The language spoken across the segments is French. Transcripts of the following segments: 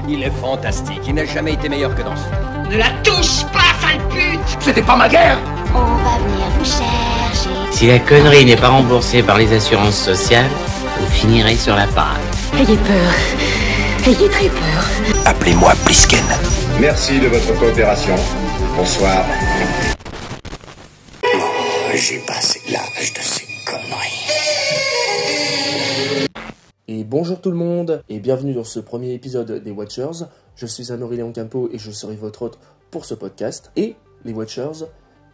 Il est fantastique, il n'a jamais été meilleur que dans ce film. Ne la touche pas, sale pute! C'était pas ma guerre! On va venir vous chercher. Si la connerie n'est pas remboursée par les assurances sociales, vous finirez sur la parade. Ayez peur. Ayez très peur. Appelez-moi Plisken. Merci de votre coopération. Bonsoir. J'ai passé l'âge de ces conneries. Et bonjour tout le monde, et bienvenue dans ce premier épisode des Watchers. Je suis Amaury Léon Campo et je serai votre hôte pour ce podcast. Et les Watchers,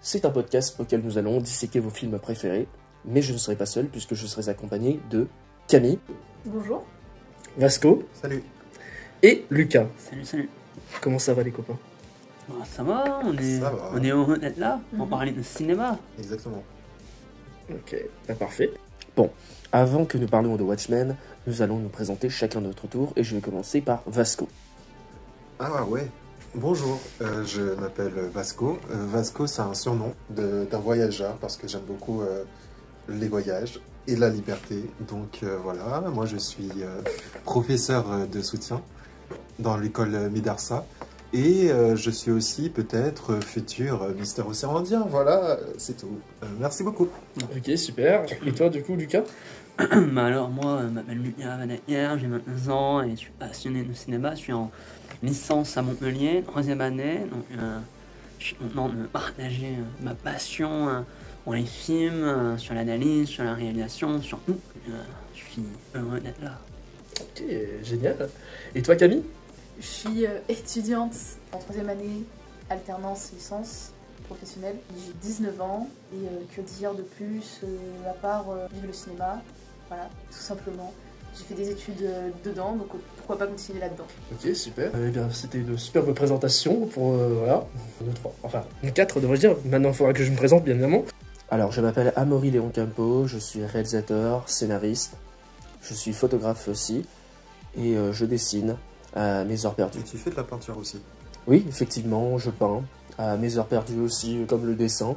c'est un podcast auquel nous allons disséquer vos films préférés. Mais je ne serai pas seul puisque je serai accompagné de Camille. Bonjour. Vasco. Salut. Et Lucas. Salut. Comment ça va les copains? Ça va, on est heureux d'être là pour parler de cinéma. Exactement. Ok, parfait. Bon, avant que nous parlions de Watchmen, nous allons nous présenter chacun notre tour et je vais commencer par Vasco. Ah ouais, bonjour, je m'appelle Vasco. Vasco, c'est un surnom d'un voyageur parce que j'aime beaucoup les voyages et la liberté. Donc voilà, moi je suis professeur de soutien dans l'école Médarsa. Et je suis aussi peut-être futur Mister Océan Indien. Voilà, c'est tout. Merci beaucoup. Ok, super. Et toi, du coup, Lucas? Alors, moi, je m'appelle Lucas Vanayer, j'ai 29 ans et je suis passionné de cinéma. Je suis en licence à Montpellier, 3e année. Donc, je suis content de partager ma passion pour les films, sur l'analyse, sur la réalisation, sur tout. Je suis heureux d'être là. Ok, génial. Et toi, Camille? Je suis étudiante en 3e année, alternance licence professionnelle. J'ai 19 ans et que dire de plus à part vivre le cinéma. Voilà, tout simplement. J'ai fait des études dedans, donc pourquoi pas continuer là-dedans. Ok, super. Eh bien, c'était une superbe présentation pour, voilà, une 4 devrais-je dire. Maintenant, il faudra que je me présente, bien évidemment. Alors, je m'appelle Amaury Léon Campo, je suis réalisateur, scénariste, je suis photographe aussi, et je dessine à mes heures perdues. Et tu fais de la peinture aussi? Oui, effectivement, je peins à mes heures perdues aussi, comme le dessin.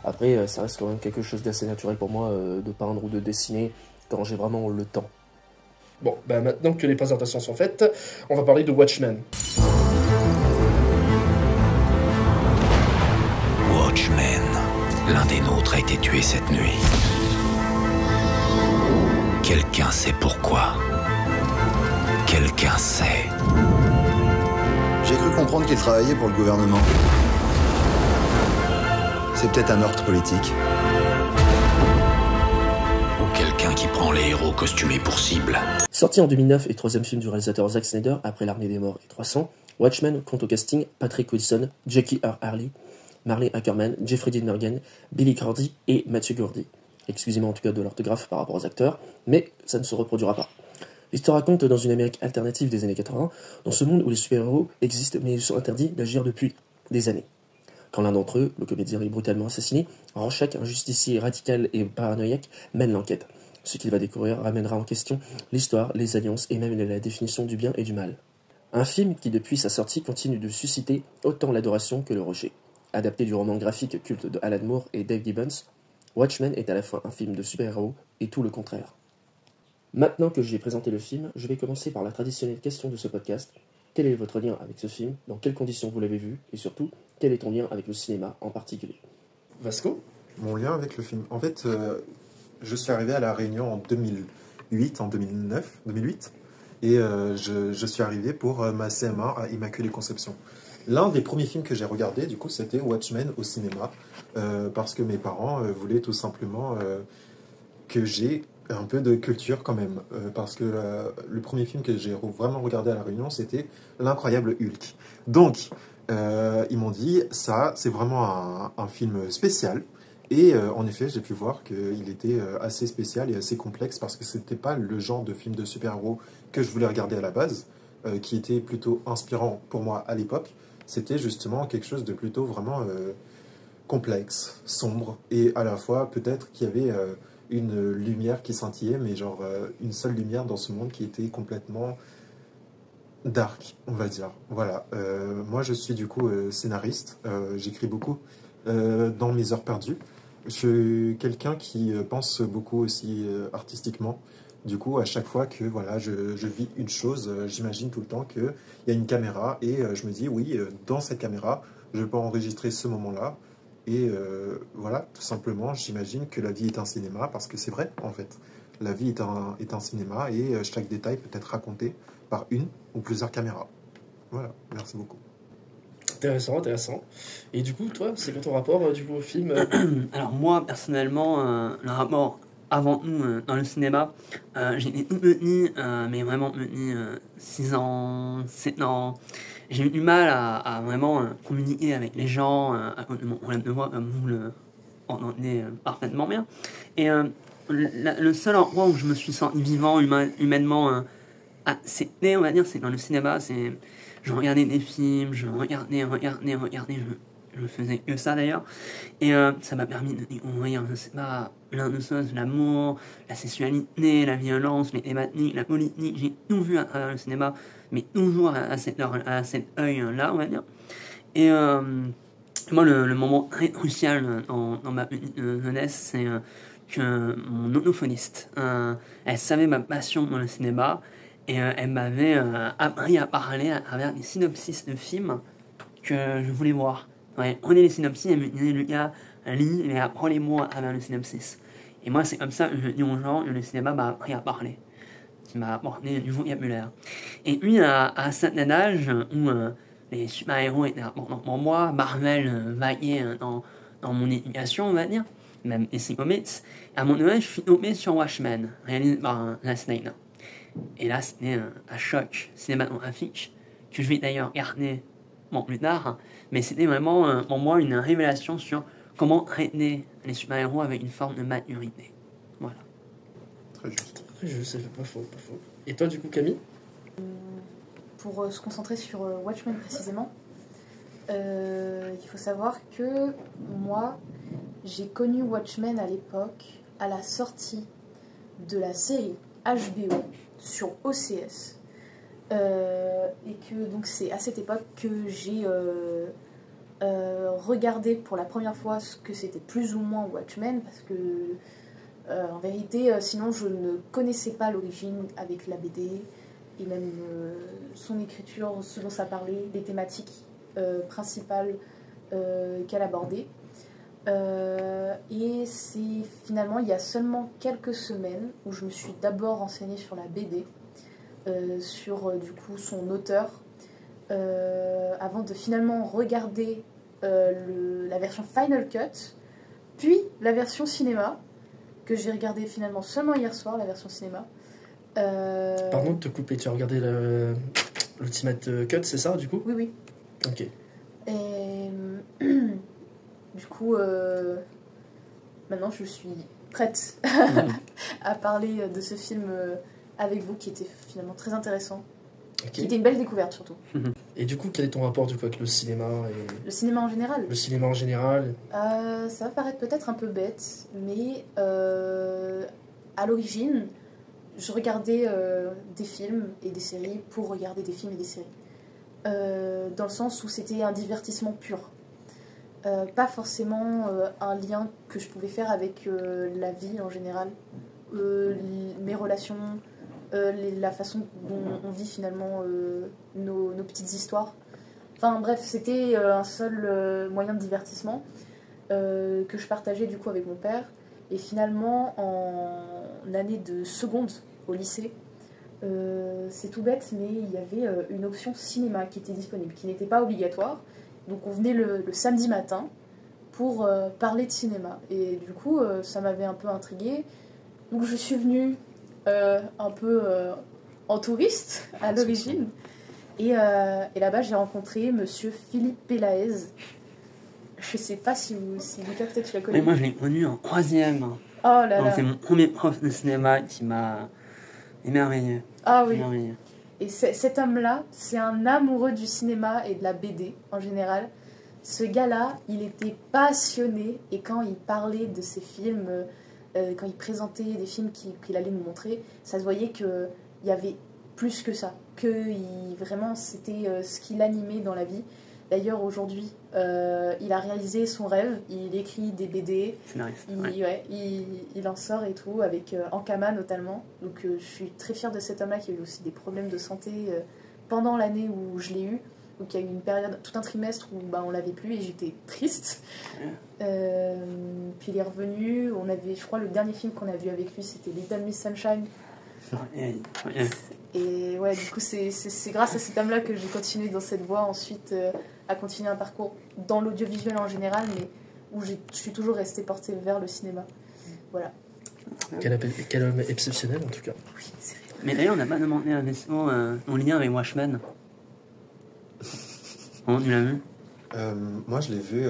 Après, ça reste quand même quelque chose d'assez naturel pour moi de peindre ou de dessiner quand j'ai vraiment le temps. Bon, maintenant que les présentations sont faites, on va parler de Watchmen. Watchmen. L'un des nôtres a été tué cette nuit. Quelqu'un sait pourquoi. Quelqu'un sait. J'ai cru comprendre qu'il travaillait pour le gouvernement. C'est peut-être un meurtre politique. Ou quelqu'un qui prend les héros costumés pour cible. Sorti en 2009 et troisième film du réalisateur Zack Snyder après L'Armée des Morts et 300, Watchmen compte au casting Patrick Wilson, Jackie Earle Haley, Marley Ackerman, Jeffrey Dean Morgan, Billy Cordy et Matthew Gordy. Excusez-moi en tout cas de l'orthographe par rapport aux acteurs, mais ça ne se reproduira pas. L'histoire raconte dans une Amérique alternative des années 80, dans ce monde où les super-héros existent mais ils sont interdits d'agir depuis des années. Quand l'un d'entre eux, le comédien, est brutalement assassiné, Rorschach, un justicier radical et paranoïaque, mène l'enquête. Ce qu'il va découvrir ramènera en question l'histoire, les alliances et même la définition du bien et du mal. Un film qui depuis sa sortie continue de susciter autant l'adoration que le rejet. Adapté du roman graphique culte de Alan Moore et Dave Gibbons, Watchmen est à la fois un film de super-héros et tout le contraire. Maintenant que j'ai présenté le film, je vais commencer par la traditionnelle question de ce podcast. Quel est votre lien avec ce film? Dans quelles conditions vous l'avez vu? Et surtout, quel est ton lien avec le cinéma en particulier? Vasco? Mon lien avec le film. En fait, je suis arrivé à La Réunion en 2008. Et je suis arrivé pour ma CM1 à Immaculée Conception. L'un des premiers films que j'ai regardé, du coup, c'était Watchmen au cinéma. Parce que mes parents voulaient tout simplement que j'ai un peu de culture quand même, parce que le premier film que j'ai vraiment regardé à La Réunion, c'était L'Incroyable Hulk. Donc, ils m'ont dit, ça, c'est vraiment un film spécial. Et en effet, j'ai pu voir qu'il était assez spécial et assez complexe, parce que c'était pas le genre de film de super-héros que je voulais regarder à la base, qui était plutôt inspirant pour moi à l'époque. C'était justement quelque chose de plutôt vraiment complexe, sombre, et à la fois peut-être qu'il y avait une lumière qui scintillait, mais genre une seule lumière dans ce monde qui était complètement dark, on va dire. Voilà. Moi, je suis du coup scénariste. J'écris beaucoup dans mes heures perdues. Je suis quelqu'un qui pense beaucoup aussi artistiquement. Du coup, à chaque fois que voilà, je vis une chose, j'imagine tout le temps qu'il y a une caméra et je me dis, oui, dans cette caméra, je peux enregistrer ce moment-là. Et voilà, tout simplement, j'imagine que la vie est un cinéma, parce que c'est vrai, en fait. La vie est un cinéma et chaque détail peut être raconté par une ou plusieurs caméras. Voilà, merci beaucoup. Intéressant, intéressant. Et du coup, toi, c'est quoi ton rapport du coup, au film Alors moi, personnellement, le rapport avant tout dans le cinéma, j'étais tout petit, mais vraiment petit, 6 ans, 7 ans. J'ai eu du mal à vraiment communiquer avec les gens à cause de mon problème de voix, comme vous l'entendez parfaitement bien. Et le seul endroit où je me suis senti vivant humainement, c'était, on va dire, c'est dans le cinéma. Je regardais des films, je regardais, je faisais que ça d'ailleurs. Et ça m'a permis de découvrir, je sais pas, plein de choses, l'amour, la sexualité, la violence, les thématiques, la politique. J'ai tout vu à travers le cinéma, mais toujours à cet œil-là, on va dire. Et moi, le moment très crucial dans ma petite jeunesse, c'est que mon orthophoniste, elle savait ma passion dans le cinéma, et elle m'avait appris à parler à travers des synopsis de films que je voulais voir. Ouais, on est les synopsis, elle me disait, Lucas, lis et apprends les mots à travers le synopsis. Et moi, c'est comme ça que je dis aux gens que le cinéma m'a appris à parler. Il m'a apporté du vocabulaire. Et puis, à un certain âge où les super-héros étaient importants pour moi, Marvel vaillait dans mon éducation, on va dire, même DC Comics. À mon âge, je suis tombé sur Watchmen, réalisé par Zack Snyder. Et là, c'était un choc cinématographique que je vais d'ailleurs garder plus tard, mais c'était vraiment pour moi une révélation sur comment traiter les super-héros avec une forme de maturité. Voilà. Très juste. Très juste, c'est pas faux, pas faux. Et toi, du coup, Camille? Pour se concentrer sur Watchmen précisément, il faut savoir que moi, j'ai connu Watchmen à l'époque, à la sortie de la série HBO sur OCS. Et que donc c'est à cette époque que j'ai regardé pour la première fois ce que c'était plus ou moins Watchmen, parce que en vérité sinon je ne connaissais pas l'origine avec la BD et même son écriture, ce dont ça parlait, les thématiques principales qu'elle abordait. Et c'est finalement il y a seulement quelques semaines où je me suis d'abord renseignée sur la BD, sur du coup son auteur, avant de finalement regarder la version Final Cut, puis la version cinéma, que j'ai regardée finalement seulement hier soir, la version cinéma. Pardon de te couper, tu as regardé l'Ultimate Cut, c'est ça du coup? Oui, oui. Ok. Et du coup, maintenant je suis prête à parler de ce film avec vous, qui était finalement très intéressant. Okay. Qui était une belle découverte surtout. Et du coup, quel est ton rapport du coup avec le cinéma et... Le cinéma en général? Le cinéma en général. Ça va paraître peut-être un peu bête, mais à l'origine, je regardais des films et des séries pour regarder des films et des séries. Dans le sens où c'était un divertissement pur. Pas forcément un lien que je pouvais faire avec la vie en général, mes relations, la façon dont on vit finalement nos petites histoires. Enfin bref, c'était un seul moyen de divertissement que je partageais du coup avec mon père. Et finalement, en année de seconde au lycée, c'est tout bête, mais il y avait une option cinéma qui était disponible, qui n'était pas obligatoire. Donc on venait le samedi matin pour parler de cinéma. Et du coup, ça m'avait un peu intriguée. Donc je suis venue un peu en touriste à l'origine. Et là-bas, j'ai rencontré monsieur Philippe Pélaez. Je sais pas si Lucas, peut-être tu l'as connu. Mais moi, je l'ai connu en 3e. Oh là là. C'est mon premier prof de cinéma qui m'a émerveillé. Ah oui. Émerveillé. Et cet homme-là, c'est un amoureux du cinéma et de la BD en général. Ce gars-là, il était passionné, et quand il parlait de ses films, quand il présentait des films qu'il allait nous montrer, ça se voyait qu'il y avait plus que ça, que vraiment c'était ce qui l'animait dans la vie. D'ailleurs, aujourd'hui, il a réalisé son rêve. Il écrit des BD. Scénariste. Il en sort et tout, avec Ankama notamment. Donc je suis très fière de cet homme-là qui a eu aussi des problèmes de santé pendant l'année où je l'ai eu. Donc il y a eu une période, tout un trimestre où on l'avait plus et j'étais triste. Puis il est revenu. On avait, je crois, le dernier film qu'on a vu avec lui, c'était Little Miss Sunshine. Et ouais, du coup, c'est grâce à cet homme-là que j'ai continué dans cette voie ensuite, à continuer un parcours dans l'audiovisuel en général, mais où je suis toujours restée portée vers le cinéma. Voilà. Quel homme exceptionnel en tout cas. Oui, c'est vrai. Mais d'ailleurs, on n'a pas demandé un vaisseau en lien avec Watchmen. Tu l'as vu? Moi, je l'ai vu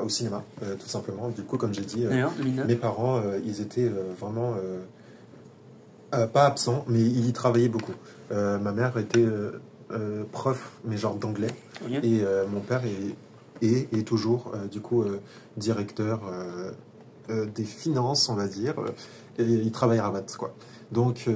au cinéma, tout simplement. Du coup, comme j'ai dit, D'ailleurs, 2009. mes parents, ils étaient vraiment pas absents, mais ils y travaillaient beaucoup. Ma mère était prof, mais genre d'anglais, et mon père est toujours, du coup, directeur des finances, on va dire, et il travaille à Rabat, quoi. Donc,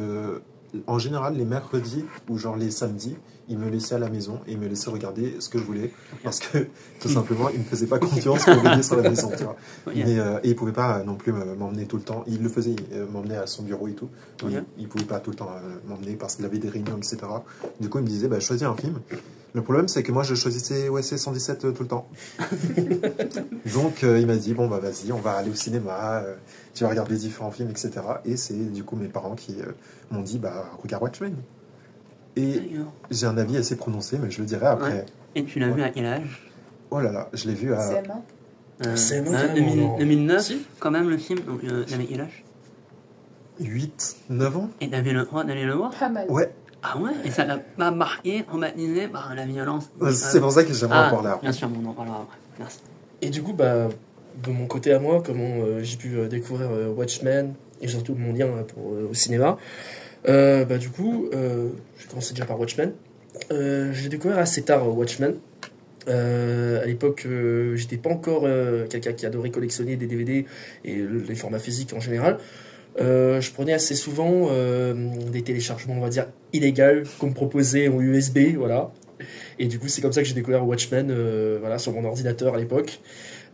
en général, les mercredis ou genre les samedis, il me laissait à la maison et il me laissait regarder ce que je voulais parce que tout simplement il ne me faisait pas confiance pour veiller sur la maison, tu vois. Mais, et il ne pouvait pas non plus m'emmener tout le temps. Il le faisait, il m'emmenait à son bureau et tout. Il ne pouvait pas tout le temps m'emmener parce qu'il avait des réunions, etc. Du coup il me disait choisis un film. Le problème c'est que moi je choisissais OSS 117 tout le temps. Donc il m'a dit bon vas-y, on va aller au cinéma, tu vas regarder différents films, etc. Et c'est du coup mes parents qui m'ont dit regarde Watchmen. Et j'ai un avis assez prononcé, mais je le dirai après. Ouais. Et tu l'as vu à quel âge? Oh là là, je l'ai vu à... CM1 2009, Si. quand même, le film. Donc, t'avais quel âge? 8, 9 ans. Et t'avais le droit d'aller le voir? Pas mal. Ouais. Ah ouais? Et ça l'a pas marqué, traumatisé par la violence? C'est pour ça que j'aimerais en parler après. Bien sûr, on en parlera après. Merci. Et du coup, de mon côté à moi, comment j'ai pu découvrir Watchmen et surtout mon lien au cinéma, du coup, j'ai commencé déjà par Watchmen. J'ai découvert assez tard Watchmen. À l'époque, j'étais pas encore quelqu'un qui adorait collectionner des DVD et les formats physiques en général. Je prenais assez souvent des téléchargements, on va dire, illégaux qu'on me proposait en USB, voilà. Et du coup, c'est comme ça que j'ai découvert Watchmen, sur mon ordinateur à l'époque.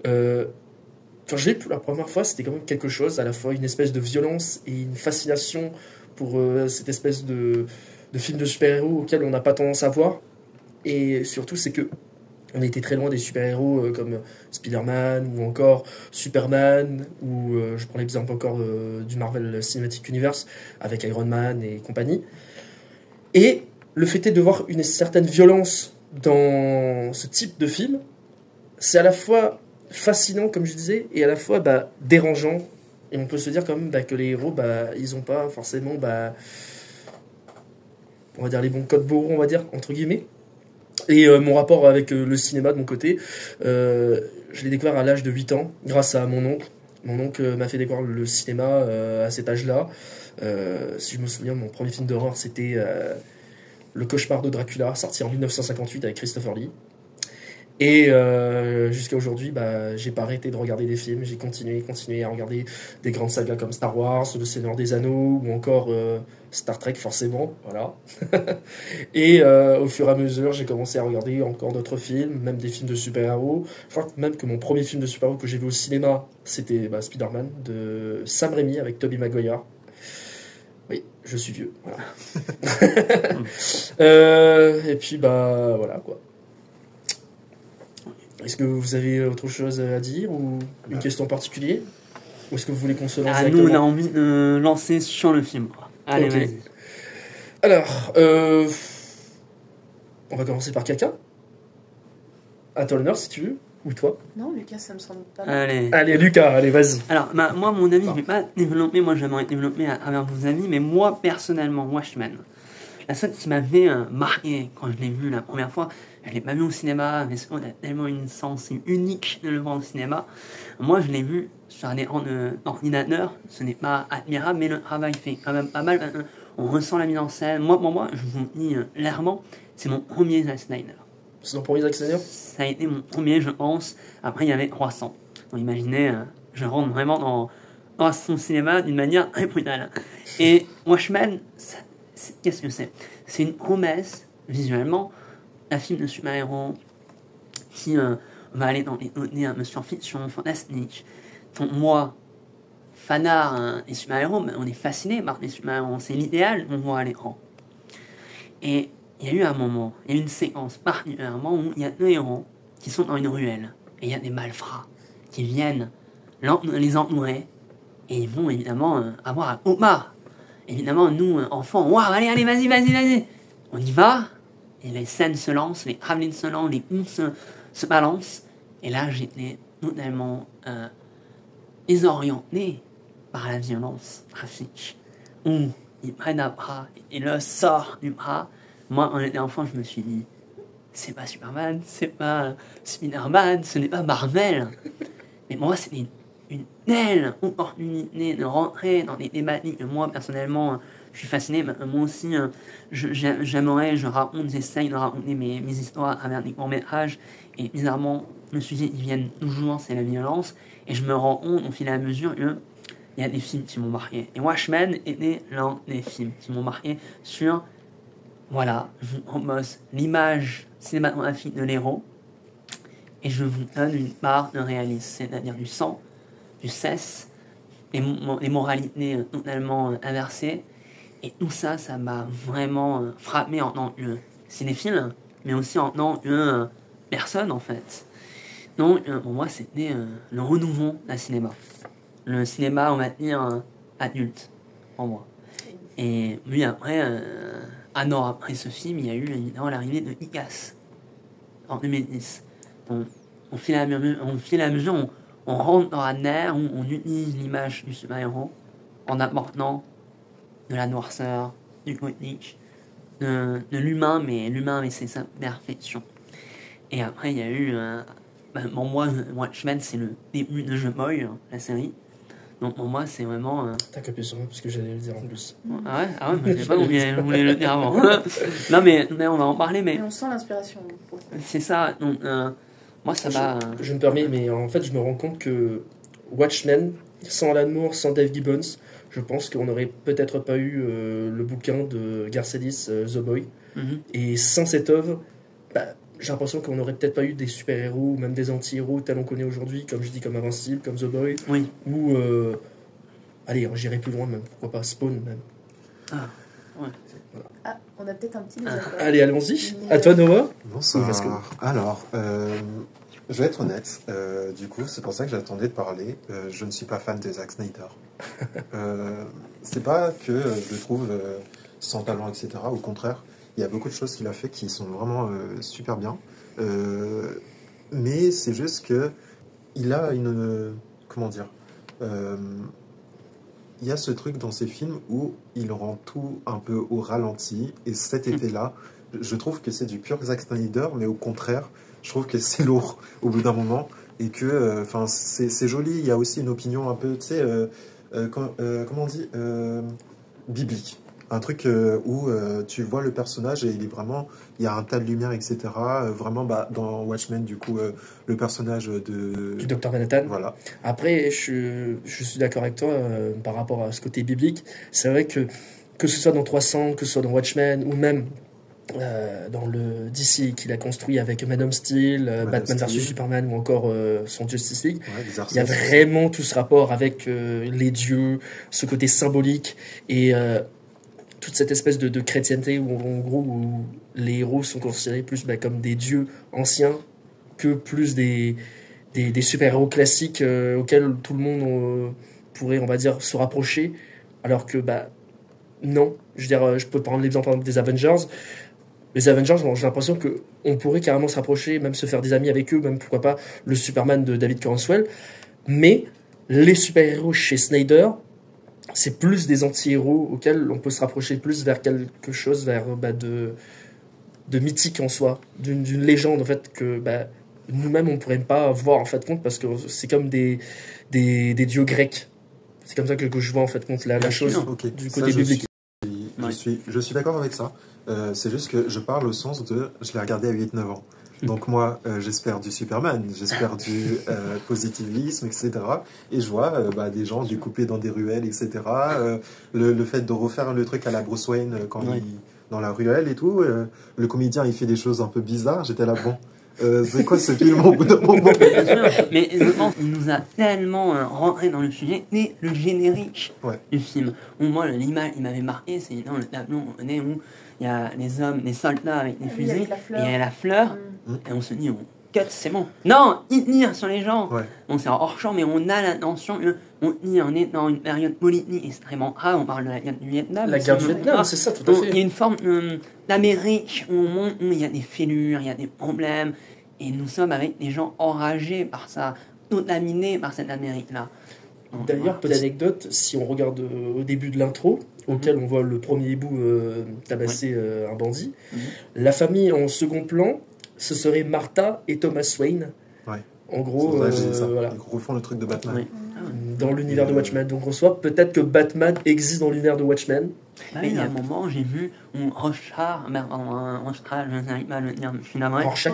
Quand je l'ai vu pour la première fois, c'était quand même quelque chose, à la fois une espèce de violence et une fascination pour cette espèce de film de super-héros auquel on n'a pas tendance à voir. Et surtout, c'est que on était très loin des super-héros comme Spider-Man ou encore Superman, ou je prends l'exemple encore du Marvel Cinematic Universe avec Iron Man et compagnie. Et le fait est de voir une certaine violence dans ce type de film, c'est à la fois fascinant, comme je disais, et à la fois dérangeant. Et on peut se dire quand même que les héros, ils n'ont pas forcément, on va dire, les bons codes moraux, on va dire, entre guillemets. Et mon rapport avec le cinéma, de mon côté, je l'ai découvert à l'âge de 8 ans, grâce à mon oncle. Mon oncle m'a fait découvrir le cinéma à cet âge-là. Si je me souviens, mon premier film d'horreur, c'était Le Cauchemar de Dracula, sorti en 1958 avec Christopher Lee. Et jusqu'à aujourd'hui, j'ai pas arrêté de regarder des films, j'ai continué à regarder des grandes sagas comme Star Wars, Le Seigneur des Anneaux, ou encore Star Trek, forcément, voilà. Et au fur et à mesure, j'ai commencé à regarder encore d'autres films, même des films de super-héros. Je crois même que mon premier film de super-héros que j'ai vu au cinéma, c'était Spider-Man, de Sam Raimi, avec Tobey Maguire. Oui, je suis vieux, voilà. Et puis, voilà, quoi. Est-ce que vous avez autre chose à dire ou une question en particulier? Ou est-ce que vous voulez qu'on se lance nous, on a envie de lancer sur le film. Allez, okay. Vas-y. Alors, on va commencer par quelqu'un. À toi l'honneur, si tu veux. Ou toi? Non, Lucas, ça me semble pas mal. Allez, Lucas, allez, vas-y. Alors, moi, mon avis, je ne vais pas développer. Moi, j'aimerais développer à travers vos avis. Mais moi, personnellement, Watchmen, la seule qui m'avait marqué quand je l'ai vu la première fois, je ne l'ai pas vu au cinéma, mais on a tellement une sens unique de le voir au cinéma. Moi, je l'ai vu sur un écran d'ordinateur. Ce n'est pas admirable, mais le travail fait quand même pas mal. On ressent la mise en scène. Moi, je vous dis clairement, c'est mon premier Zack Snyder. C'est ton premier Zack Snyder? Ça a été mon premier, je pense. Après, il y avait 300. Donc, imaginez, je rentre vraiment dans son cinéma d'une manière très brutale. Et Watchmen, qu'est-ce que c'est? C'est une promesse, visuellement, un film de super-héros qui va aller dans les données science-fiction, fantastique. Donc moi, fanard et super-héros, ben, on est fasciné par les super-héros. C'est l'idéal qu'on voit à l'écran. Et il y a eu un moment, il y a eu une séquence particulièrement où il y a deux héros qui sont dans une ruelle. Et il y a des malfrats qui viennent les entourer. Et ils vont évidemment avoir un combat. Évidemment, nous, enfants, waouh, allez, vas-y. On y va. Et les scènes se lancent, les travelines se lancent, les coups se balancent. Et là, j'étais totalement désorienté par la violence graphique. Où ils prennent un bras et le sort du bras. Moi, en étant enfant, je me suis dit, c'est pas Superman, c'est pas Spider-Man, ce n'est pas Marvel. Mais moi, c'était une telle opportunité de rentrer dans des thématiques. Moi, personnellement, je suis fasciné. Moi aussi, j'aimerais, j'essaye de raconter mes histoires à travers des courts-métrages. Et bizarrement, le sujet qui vient toujours, c'est la violence. Et je me rends compte, au fil et à mesure, qu'il y a des films qui m'ont marqué. Et Watchmen était l'un des films qui m'ont marqué sur... Voilà, je vous propose l'image cinématographique de l'héros. Et je vous donne une part de réalisme, c'est-à-dire du sang, du sexe, les moralités totalement inversées. Et tout ça, ça m'a vraiment frappé en tant que cinéphile, mais aussi en tant que personne, en fait. Donc, pour moi, c'était le renouveau d'un cinéma. Le cinéma, on va dire, adulte, pour moi. Et lui, après, un an après ce film, il y a eu évidemment l'arrivée de Kick-Ass, en 2010. On fil à mesure, on rentre dans un ère où on utilise l'image du super-héros en apportant de la noirceur, du gothique, de l'humain, mais c'est sa perfection. Et après, il y a eu... pour moi, Watchmen, c'est le début de The Boy, la série. Donc pour moi, c'est vraiment... T'as capé sur moi parce que j'allais le dire en plus. Ah ouais, mais je sais pas vous voulez le dire avant. Non, mais on va en parler, mais... on sent l'inspiration. C'est ça, donc... moi, ça va... Je me permets, mais en fait, je me rends compte que Watchmen, sans Alan Moore, sans Dave Gibbons, je pense qu'on n'aurait peut-être pas eu le bouquin de Garcédis, The Boy. Et sans cette œuvre, j'ai l'impression qu'on n'aurait peut-être pas eu des super-héros ou même des anti-héros tels qu'on connaît aujourd'hui, comme je dis, comme Invincible, comme The Boy. Oui. Ou, allez, j'irai plus loin même, pourquoi pas Spawn même. Ah, ouais. Voilà. Ah, on a peut-être un petit désaccord. Allez, allons-y. À toi, Noah. Bonsoir. Alors, je vais être honnête. Du coup, c'est pour ça que j'attendais de parler. Je ne suis pas fan de Zack Snyder. C'est pas que je le trouve sans talent, etc. Au contraire, il y a beaucoup de choses qu'il a fait qui sont vraiment super bien. Mais c'est juste que il a une... comment dire il y a ce truc dans ses films où il rend tout un peu au ralenti. Et cet effet-là, je trouve que c'est du pur Zack Snyder, mais au contraire, je trouve que c'est lourd au bout d'un moment. Et que c'est joli. Il y a aussi une opinion un peu, tu sais, comment on dit biblique. Un truc où tu vois le personnage et il est vraiment... Il y a un tas de lumière, etc. Vraiment, dans Watchmen, du coup, le personnage du Dr Manhattan. Voilà. Après, je suis d'accord avec toi par rapport à ce côté biblique. C'est vrai que ce soit dans 300, que ce soit dans Watchmen, ou même dans le DC qu'il a construit avec Man of Steel, Batman vs Superman, ou encore son Justice League, il y a vraiment tout ce rapport avec les dieux, ce côté symbolique, et... toute cette espèce de chrétienté où en gros où les héros sont considérés plus comme des dieux anciens que plus des super-héros classiques auxquels tout le monde pourrait, on va dire, se rapprocher, alors que non. Je veux dire, je peux prendre l'exemple des Avengers. Les Avengers, j'ai l'impression qu'on pourrait carrément se rapprocher, même se faire des amis avec eux, même pourquoi pas le Superman de David Corenswell. Mais les super-héros chez Snyder, c'est plus des anti-héros auxquels on peut se rapprocher plus vers quelque chose, vers de mythique en soi, d'une légende en fait que nous-mêmes on pourrait pas voir en fait compte, parce que c'est comme des dieux grecs. C'est comme ça que je vois en fait compte la chose du côté biblique. Je suis d'accord avec ça. C'est juste que je parle au sens de... Je l'ai regardé à 8-9 ans. Donc moi, j'espère du Superman, j'espère du positivisme, etc. Et je vois des gens du couper dans des ruelles, etc. Le fait de refaire le truc à la Bruce Wayne quand il dans la ruelle et tout. Le comédien, il fait des choses un peu bizarres. J'étais là, bon, C'est quoi ce film au bout d'un moment? Bien sûr, mais je pense qu'il nous a tellement rentré dans le sujet dès le générique du film. Où moi, l'image qui m'avait marqué, c'est dans le tableau où il y a les hommes, les soldats avec des fusils, et il y a la fleur, et on se dit, cut, c'est bon. Non, il tire sur les gens. Bon, c'est hors champ, mais on a l'intention, on est dans une période politique extrêmement grave, on parle de la guerre du Vietnam. La guerre du Vietnam, c'est ça, tout à fait. Il y a une forme d'Amérique où on montre, où il y a des fêlures, il y a des problèmes, et nous sommes avec des gens enragés par ça, contaminés par cette Amérique-là. D'ailleurs, petite anecdote, si on regarde au début de l'intro, auquel on voit le premier hibou tabasser un bandit, la famille en second plan, ce serait Martha et Thomas Wayne. En gros, voilà. Ils refont le truc de Batman. Dans l'univers de Watchmen. Donc on soit peut-être que Batman existe dans l'univers de Watchmen. Il y a un moment, j'ai vu Rorschach, je n'arrive pas à le dire, je suis navré. Rorschach,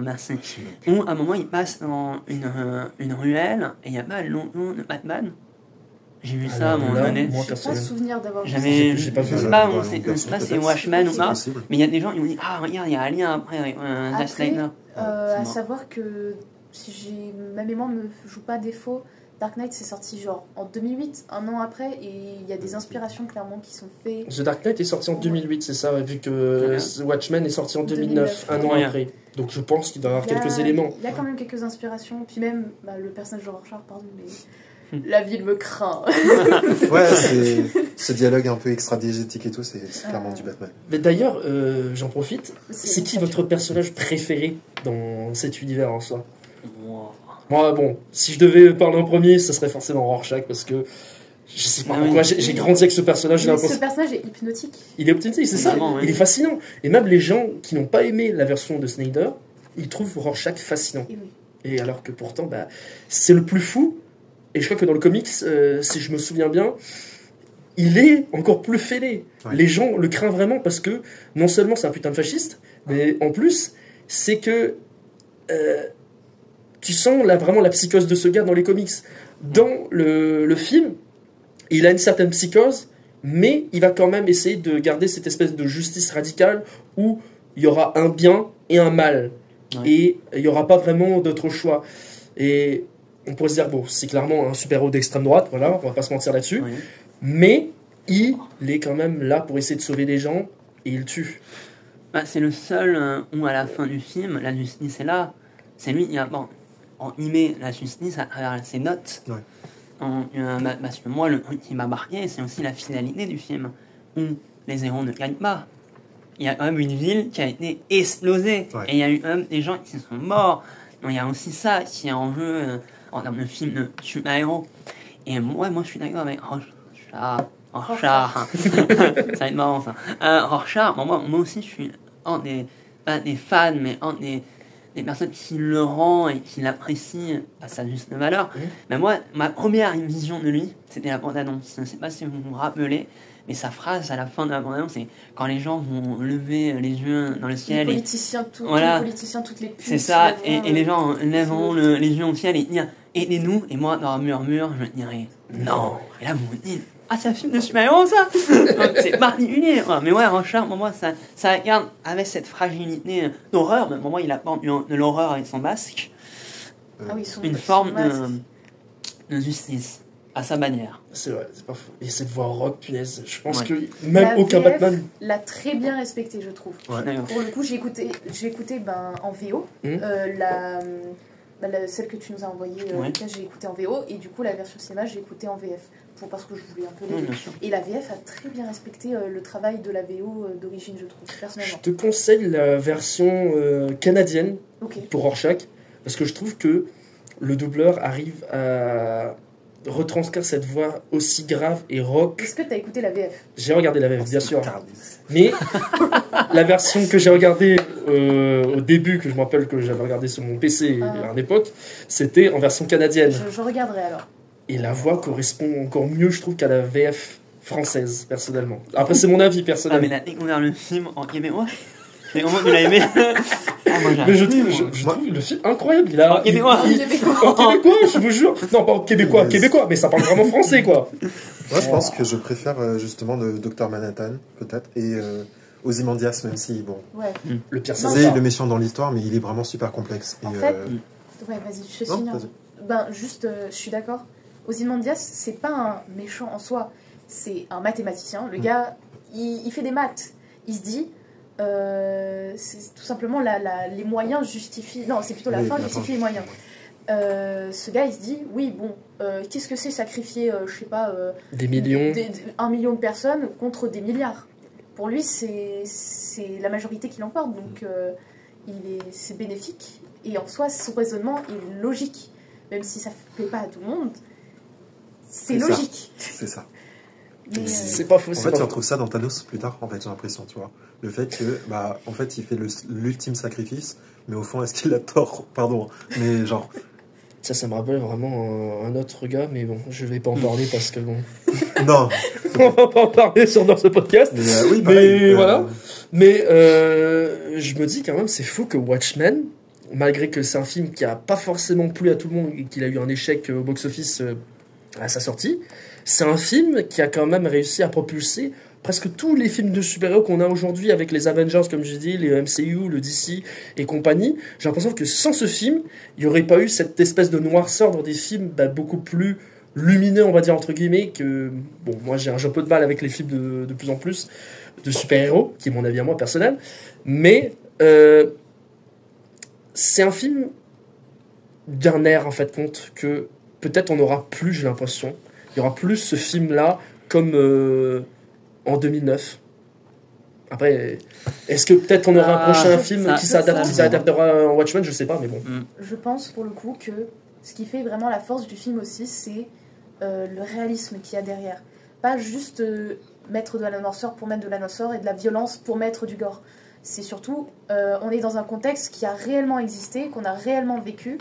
merci. Où à un moment, il passe dans une ruelle et il n'y a pas le nom de Batman. J'ai vu ça à un moment donné. Je n'ai pas souvenir d'avoir vu ça. J'ai pas je sais pas si c'est Watchmen ou pas, mais il y a des gens qui m'ont dit ah regarde, il y a un lien après Zack Snyder. À savoir que si ma mémoire me joue pas défaut, Dark Knight c'est sorti genre en 2008, un an après, et il y a des inspirations clairement qui sont faites. The Dark Knight est sorti en 2008, c'est ça, vu que Watchmen est sorti en 2009, un an après. Donc je pense qu'il doit y avoir quelques éléments. Il y a quand même quelques inspirations, puis même le personnage de Rorschach, pardon, mais la ville me craint. Ce dialogue un peu extra-diégétique et tout, c'est clairement du Batman. Mais d'ailleurs, j'en profite, c'est qui votre personnage préféré dans cet univers en soi? Moi, bon, si je devais parler en premier, ça serait forcément Rorschach, parce que je sais pas pourquoi, j'ai grandi avec ce personnage. Ce personnage est hypnotique. Il est hypnotique, c'est ça, il est fascinant. Et même les gens qui n'ont pas aimé la version de Snyder, ils trouvent Rorschach fascinant. Et alors que pourtant, c'est le plus fou. Et je crois que dans le comics, si je me souviens bien, il est encore plus fêlé. Les gens le craignent vraiment parce que non seulement c'est un putain de fasciste, mais en plus, c'est que tu sens vraiment la psychose de ce gars dans les comics. Dans le film, il a une certaine psychose, mais il va quand même essayer de garder cette espèce de justice radicale où il y aura un bien et un mal. Et il n'y aura pas vraiment d'autre choix. Et on pourrait se dire, bon, c'est clairement un super-héros d'extrême droite, voilà, on va pas se mentir là-dessus, mais il est quand même là pour essayer de sauver des gens, et il tue. C'est le seul où à la fin du film, la justice est là, c'est lui qui il met la justice à travers ses notes. Parce que moi, le truc qui m'a marqué, c'est aussi la finalité du film, où les héros ne gagnent pas. Il y a quand même une ville qui a été explosée, et il y a eu quand même des gens qui sont morts. Donc il y a aussi ça qui est en jeu en termes de film de super-héros. Et moi je suis d'accord avec Rorschach. Ça va être marrant ça. Rorschach, moi aussi je suis un des fans, mais un des personnes qui le rend et qui l'apprécient à sa juste valeur. Mais moi, ma première vision de lui, c'était la bande-annonce. Je ne sais pas si vous vous rappelez, mais sa phrase à la fin de la bande-annonce, c'est quand les gens vont lever les yeux dans le ciel. Les politiciens, toutes les putes. C'est ça, et les gens lèveront les yeux au ciel et disent aidez-nous, et moi, dans un murmure, je dirais non. Et là, vous vous dites c'est un film de super-héros, ça. C'est particulier. Mais ouais, Rorschach, moi, ça regarde avec cette fragilité d'horreur. Mais moi, il apporte de l'horreur avec son masque. Une forme de justice à sa manière. C'est vrai, c'est pas faux. Et cette voix rock, punaise, je pense que même aucun Batman l'a très bien respecté, je trouve. Pour le coup, j'ai écouté en VO celle que tu nous as envoyée, j'ai écouté en VO, et du coup la version cinéma j'ai écouté en VF parce que je voulais un peu l'aider. Et la VF a très bien respecté le travail de la VO d'origine, je trouve, personnellement. Je te conseille la version canadienne pour Rorschach, parce que je trouve que le doubleur arrive à retranscrire cette voix aussi grave et rock. Est-ce que tu as écouté la VF? J'ai regardé la VF, bien sûr. Mais la version que j'ai regardée au début, que je me rappelle que j'avais regardé sur mon PC à l'époque, c'était en version canadienne. Je regarderai alors. Et la voix correspond encore mieux, je trouve, qu'à la VF française, personnellement. Après, c'est mon avis personnel. Mais la découvert le film en québécois. Et au moins, tu l'as aimé. Mais je trouve le film incroyable. En québécois, je vous jure. Non, pas en québécois, mais ça parle vraiment français, quoi. Moi, je pense que je préfère justement le Dr Manhattan, peut-être, et Ozymandias, même si, bon, Ouais. Le pire, c'est c'est le méchant dans l'histoire, mais il est vraiment super complexe. En Et, fait, ouais, vas-y, je te non, signe. vas-y. Ben, juste, je suis d'accord. Ozymandias, c'est pas un méchant en soi, c'est un mathématicien. Le gars, il fait des maths. Il se dit, c'est tout simplement les moyens justifient. Non, c'est plutôt la Oui, fin la justifie fin. les moyens. Ce gars, il se dit, oui, bon, qu'est-ce que c'est sacrifier, je sais pas, des millions. 1 million de personnes contre des milliards. Pour lui, c'est la majorité qui l'emporte, donc c'est bénéfique. Et en soi, son raisonnement est logique. Même si ça ne plaît pas à tout le monde, c'est logique. C'est ça. Mais, C'est pas faux. En c'est fait, pas tu faux. retrouves ça dans Thanos plus tard, en fait, j'ai l'impression, tu vois. Le fait que, bah, en fait, il fait l'ultime sacrifice, mais au fond, est-ce qu'il a tort? Pardon, mais genre, Ça me rappelle vraiment un autre gars, mais bon, je vais pas en parler parce que bon, non. on va pas en parler dans ce podcast. Mais, oui, pareil, Mais voilà. Mais je me dis quand même, c'est fou que Watchmen, malgré que c'est un film qui a pas forcément plu à tout le monde et qu'il a eu un échec au box-office à sa sortie, c'est un film qui a quand même réussi à propulser presque tous les films de super-héros qu'on a aujourd'hui avec les Avengers, comme je dis, les MCU, le DC et compagnie. J'ai l'impression que sans ce film, il n'y aurait pas eu cette espèce de noirceur dans des films beaucoup plus lumineux, on va dire, entre guillemets, que... Bon, moi, j'ai un peu de mal avec les films de plus en plus de super-héros, qui est mon avis à moi personnel, mais c'est un film d'un air, en fait, compte, que peut-être on n'aura plus, j'ai l'impression. Il y aura plus ce film-là, comme en 2009. Après, est-ce que peut-être on aura un prochain film qui s'adaptera en Watchmen, je sais pas, mais bon. je pense pour le coup que ce qui fait vraiment la force du film aussi, c'est le réalisme qu'il y a derrière. Pas juste mettre de la noirceur pour mettre de la noirceur et de la violence pour mettre du gore. C'est surtout, on est dans un contexte qui a réellement existé, qu'on a réellement vécu,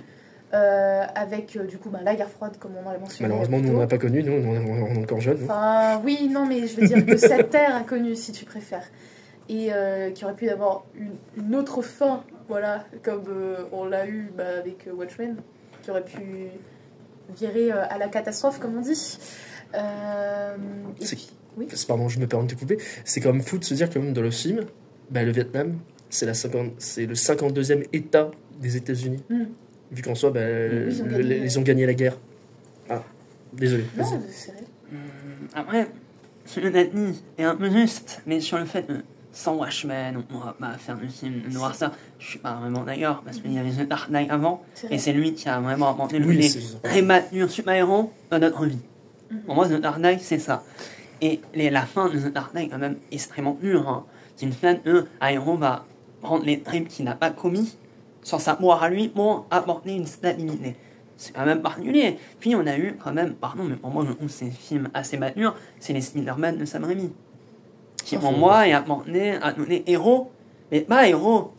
avec du coup la guerre froide, comme on l'a mentionné. Malheureusement, nous on n'a pas connu, nous on est encore jeunes. Enfin, oui, non, mais je veux dire que cette terre a connu, si tu préfères. Et qui aurait pu avoir une autre fin, voilà, comme on l'a eu avec Watchmen, qui aurait pu virer à la catastrophe, comme on dit. Oui. Pardon, je me permets de te couper. C'est quand même fou de se dire que même dans le film, le Vietnam, c'est le 52e État des États-Unis. Vu qu'en soi, ils ont gagné la guerre. Ah, désolé. Non, c'est vrai. Après, ce que t'as dit est un peu juste, mais sur le fait sans Watchmen, on va pas faire le film noir ça, je suis pas vraiment d'accord, parce qu'il y avait The Dark Knight avant, et c'est lui qui a vraiment apporté les rématures super-héros dans notre vie. Pour moi, The Dark Knight, c'est ça. Et la fin de The Dark Knight est quand même extrêmement dure. Hein. C'est une fin où un héros va prendre les crimes qu'il n'a pas commis sur sa mort à lui pour apporter une stabilité. C'est quand même particulier. Puis on a eu quand même, pardon, mais pour moi, je trouve ces films assez matures, c'est les Spider-Man de Sam Raimi. Qui pour moi est apporté à donner héros, mais pas héros.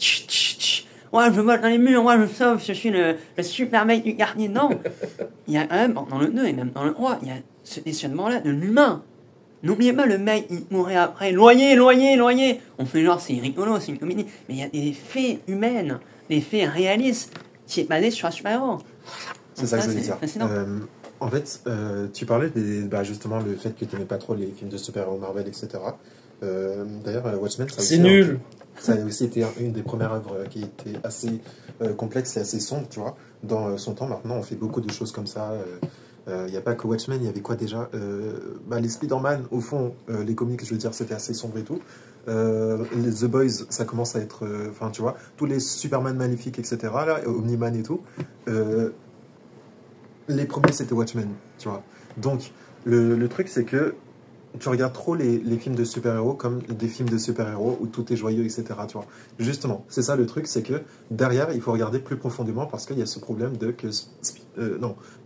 Ouais, je vole dans les murs, moi je sauve, je suis le super mec du quartier. Non. Il y a quand même, dans le 2 et même dans le 3, il y a ce questionnement-là de l'humain. N'oubliez pas, le mec, il mourrait après. Loyer. On fait genre, c'est rigolo, c'est une comédie. Mais il y a des faits humaines, des faits réalistes, qui est basé sur un super-héros. C'est ça que je voulais dire. En fait, tu parlais justement le fait que tu n'aimais pas trop les films de super-héros Marvel, etc. D'ailleurs, Watchmen, c'est nul. Ça a aussi été une des premières œuvres qui était assez complexe et assez sombre, tu vois. Dans son temps, maintenant, on fait beaucoup de choses comme ça. Il n'y a pas que Watchmen, il y avait quoi déjà les Spider-Man, au fond, les comics, je veux dire, c'était assez sombre et tout. Les The Boys, ça commence à être... Enfin, tu vois, tous les Superman maléfiques, etc., là, Omni-Man et tout. Les premiers, c'était Watchmen, tu vois. Donc, le truc, c'est que tu regardes trop les films de super-héros comme des films de super-héros où tout est joyeux, etc., tu vois. Justement, c'est ça le truc, c'est que derrière, il faut regarder plus profondément parce qu'il y a ce problème de que...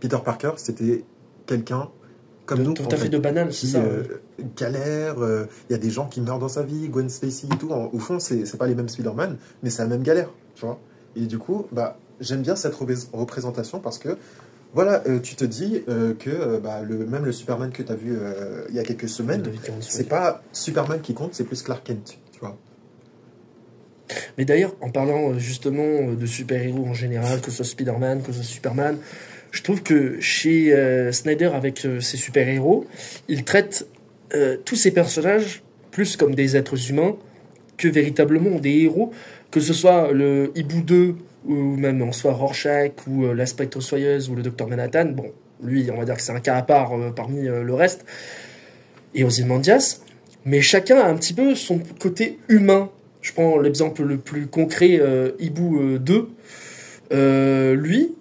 Peter Parker, c'était quelqu'un comme nous. Tout à fait de banal, c'est ça. Galère, il y a des gens qui meurent dans sa vie, Gwen Stacy et tout. Au fond, c'est pas les mêmes Spider-Man, mais c'est la même galère, tu vois. Et du coup, j'aime bien cette représentation parce que, voilà, tu te dis que même le Superman que tu as vu il y a quelques semaines, c'est pas Superman qui compte, c'est plus Clark Kent, tu vois. Mais d'ailleurs, en parlant justement de super-héros en général, que ce soit Spider-Man, que ce soit Superman, je trouve que chez Snyder, avec ses super-héros, il traite tous ces personnages plus comme des êtres humains que véritablement des héros, que ce soit le Hibou 2 ou même en soi Rorschach ou la Spectre-Soyeuse ou le Docteur Manhattan. Bon, lui, on va dire que c'est un cas à part parmi le reste. Et Ozymandias. Mais chacun a un petit peu son côté humain. Je prends l'exemple le plus concret, Hibou 2. Lui,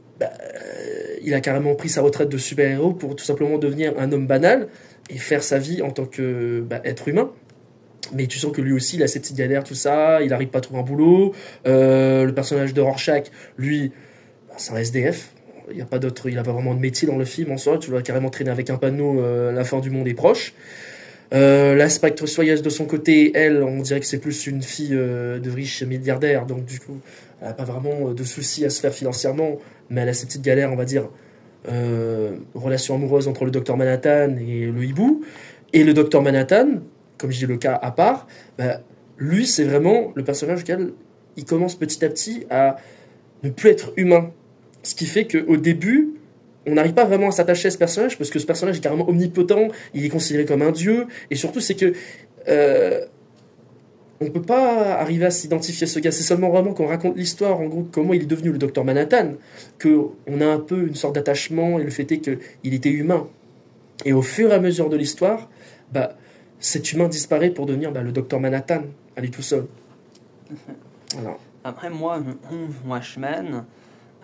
il a carrément pris sa retraite de super-héros pour tout simplement devenir un homme banal et faire sa vie en tant qu'être humain. Mais tu sens que lui aussi, il a ses petites galères, tout ça, il n'arrive pas à trouver un boulot. Le personnage de Rorschach, lui, c'est un SDF. Il a pas vraiment de métier dans le film en soi. Tu vas carrément traîner avec un panneau, la fin du monde est proche. La Spectre-Soyeuse de son côté, elle, on dirait que c'est plus une fille de riche milliardaire, donc du coup, elle n'a pas vraiment de soucis à se faire financièrement, mais elle a ses petites galères, on va dire, relation amoureuse entre le Docteur Manhattan et le hibou. Et le Docteur Manhattan, comme je dis le cas à part, lui, c'est vraiment le personnage auquel il commence petit à petit à ne plus être humain. Ce qui fait qu'au début, on n'arrive pas vraiment à s'attacher à ce personnage, parce que ce personnage est carrément omnipotent, il est considéré comme un dieu, et surtout c'est que on ne peut pas arriver à s'identifier à ce gars, c'est seulement vraiment qu'on raconte l'histoire, en gros, comment il est devenu le Docteur Manhattan, qu'on a un peu une sorte d'attachement, et le fait est qu'il était humain. Et au fur et à mesure de l'histoire, cet humain disparaît pour devenir le Docteur Manhattan, à lui tout seul. Voilà. Après, moi, je trouve Watchmen,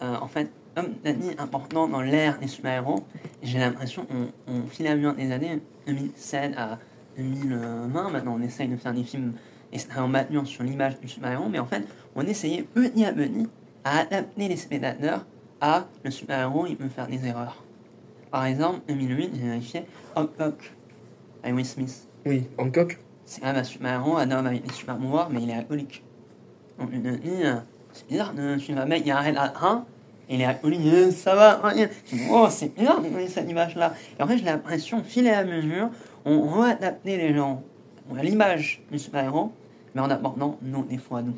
en fait, comme tu as dit, important dans l'ère des super-héros. J'ai l'impression qu'au fil et à mesure des années, 2007 à 2020, maintenant on essaye de faire des films extrêmement maintenus sur l'image du super-héros, mais en fait, on essayait petit à petit à adapter les spectateurs à le super-héros, il peut faire des erreurs. Par exemple, 2008, j'ai vérifié Hancock avec Will Smith. Oui, Hancock. C'est quand même un super-héros, un homme avec des super-pouvoirs, mais il est alcoolique. Donc, il me dit, c'est bizarre, tu vas mettre, il y a un raid à train, et il est alcoolique, ça va, rien. Je dis, oh, c'est bizarre de donner cette image-là. Et en fait, j'ai l'impression, fil et à mesure, on réadaptait les gens à l'image du super-héros, mais en apportant nos défauts à nous.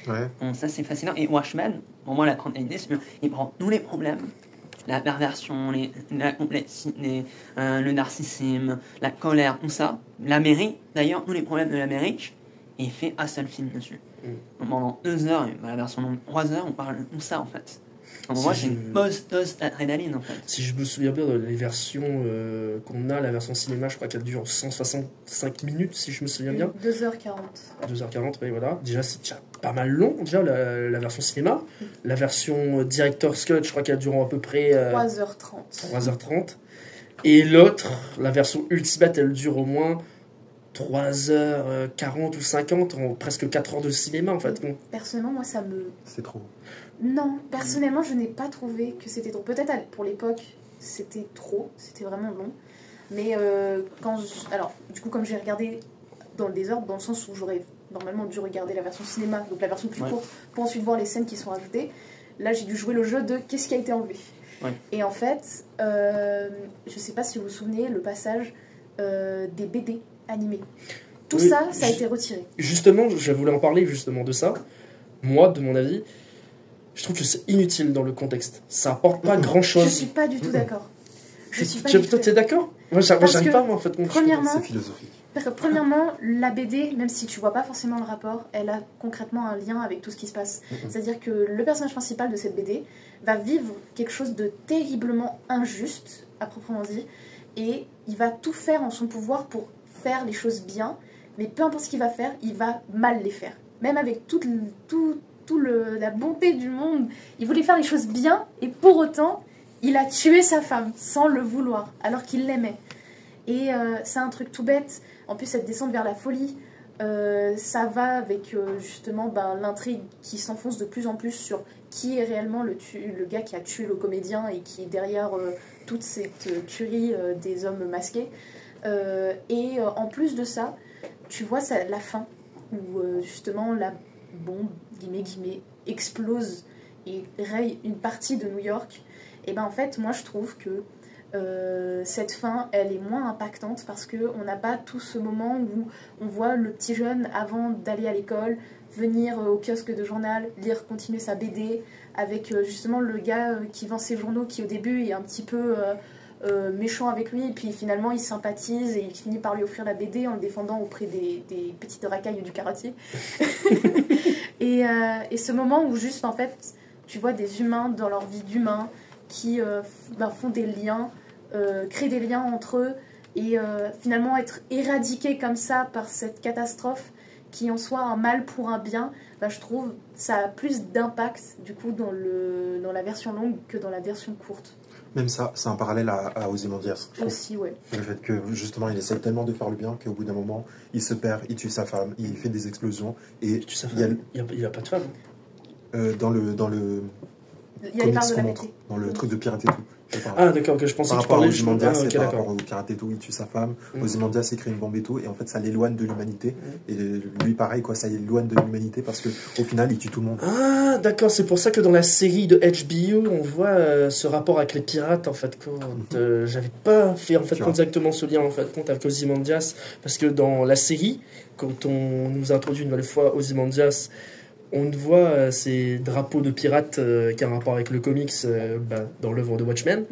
Ouais. Donc, ça, c'est fascinant. Et Watchmen, pour moi, la grande idée, c'est qu'il prend tous les problèmes, la perversion, la complexité, le narcissisme, la colère, tout ça, l'Amérique, d'ailleurs, tous les problèmes de l'Amérique, et il fait un seul film dessus. Donc, pendant 2 heures, et la version longue 3 heures, on parle de tout ça en fait. Donc, moi, j'ai une post d'adrénaline en fait. Si je me souviens bien de les versions qu'on a, la version cinéma, je crois qu'elle dure 165 minutes, si je me souviens bien. 2h40. 2h40, oui, voilà. Déjà, c'est déjà pas mal long, déjà, la version cinéma. La version Director's Cut, je crois qu'elle dure à peu près 3h30. 3h30. Et l'autre, la version Ultimate, elle dure au moins 3h40 ou 50, presque 4 heures de cinéma en fait. Personnellement, moi ça me... C'est trop. Non, personnellement je n'ai pas trouvé que c'était trop. Peut-être pour l'époque c'était trop, c'était vraiment long. Mais alors, du coup comme j'ai regardé dans le désordre, dans le sens où j'aurais normalement dû regarder la version cinéma, donc la version plus courte, pour ensuite voir les scènes qui sont ajoutées, là j'ai dû jouer le jeu de qu'est-ce qui a été enlevé. Et en fait, je sais pas si vous vous souvenez, le passage des BD animé. Tout ça a été retiré. Justement, je voulais en parler justement de ça. Moi, de mon avis, je trouve que c'est inutile dans le contexte. Ça apporte pas grand-chose. Je suis pas du tout d'accord. Toi, t'es d'accord? Moi, j'arrive pas, moi, en fait. C'est philosophique. Parce que premièrement, la BD, même si tu vois pas forcément le rapport, elle a concrètement un lien avec tout ce qui se passe. C'est-à-dire que le personnage principal de cette BD va vivre quelque chose de terriblement injuste, à proprement dit, et il va tout faire en son pouvoir pour faire les choses bien, mais peu importe ce qu'il va faire, il va mal les faire. Même avec toute la bonté du monde, il voulait faire les choses bien, et pour autant, il a tué sa femme, sans le vouloir, alors qu'il l'aimait. Et c'est un truc tout bête, en plus cette descente vers la folie, ça va avec justement l'intrigue qui s'enfonce de plus en plus sur qui est réellement le gars qui a tué le comédien et qui est derrière toute cette tuerie des hommes masqués. Et en plus de ça, tu vois la fin où justement la bombe guillemets explose et raye une partie de New York. Et en fait moi je trouve que cette fin elle est moins impactante parce qu'on n'a pas tout ce moment où on voit le petit jeune avant d'aller à l'école venir au kiosque de journal, continuer sa BD avec justement le gars qui vend ses journaux qui au début est un petit peu méchant avec lui, et puis finalement il sympathise et il finit par lui offrir la BD en le défendant auprès des petites racailles du quartier. et ce moment où juste en fait tu vois des humains dans leur vie d'humains qui font des liens, créent des liens entre eux, et finalement être éradiqués comme ça par cette catastrophe qui en soit un mal pour un bien, je trouve ça a plus d'impact du coup dans la version longue que dans la version courte. Même ça, c'est un parallèle à Ozymandias. Aussi, ouais. Le fait que justement il essaie tellement de faire le bien qu'au bout d'un moment il se perd, il tue sa femme, il fait des explosions et Tu sais, il n'y a pas de femme. dans le Il y a les parts comics de qu'on la montre, vérité. dans le truc de pirate et tout. Ah d'accord, que je pensais Par que tu rapport à parlais Ozymandias, ok, c'est par d'accord. rapport au pirate et tout, il tue sa femme. Ozymandias, il crée une bombe et tout, et en fait, ça l'éloigne de l'humanité. Et lui, pareil, quoi, ça l'éloigne de l'humanité parce que au final, il tue tout le monde. Ah d'accord, c'est pour ça que dans la série de HBO, on voit ce rapport avec les pirates en fait. J'avais pas fait en fait exactement ce lien en fait compte avec Ozymandias, parce que dans la série, quand on nous introduit une nouvelle fois Ozymandias, on voit ces drapeaux de pirates qui ont un rapport avec le comics dans l'œuvre de Watchmen.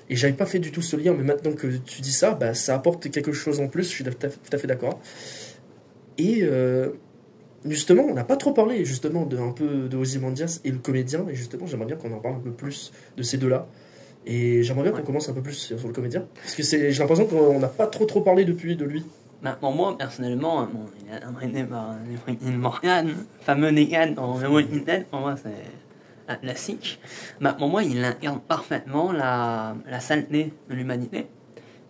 Et j'avais pas fait du tout ce lien, mais maintenant que tu dis ça, ça apporte quelque chose en plus, je suis tout à fait d'accord. Et justement, on n'a pas trop parlé justement un peu de Ozymandias et le comédien, et justement j'aimerais bien qu'on en parle un peu plus de ces deux-là. Et j'aimerais bien qu'on commence un peu plus sur le comédien, parce que j'ai l'impression qu'on n'a pas trop parlé depuis de lui. Pour moi, personnellement, il est entraîné par Morgan, fameux Negan dans The Walking Dead, pour moi c'est un classique. Pour moi, il incarne parfaitement la saleté de l'humanité,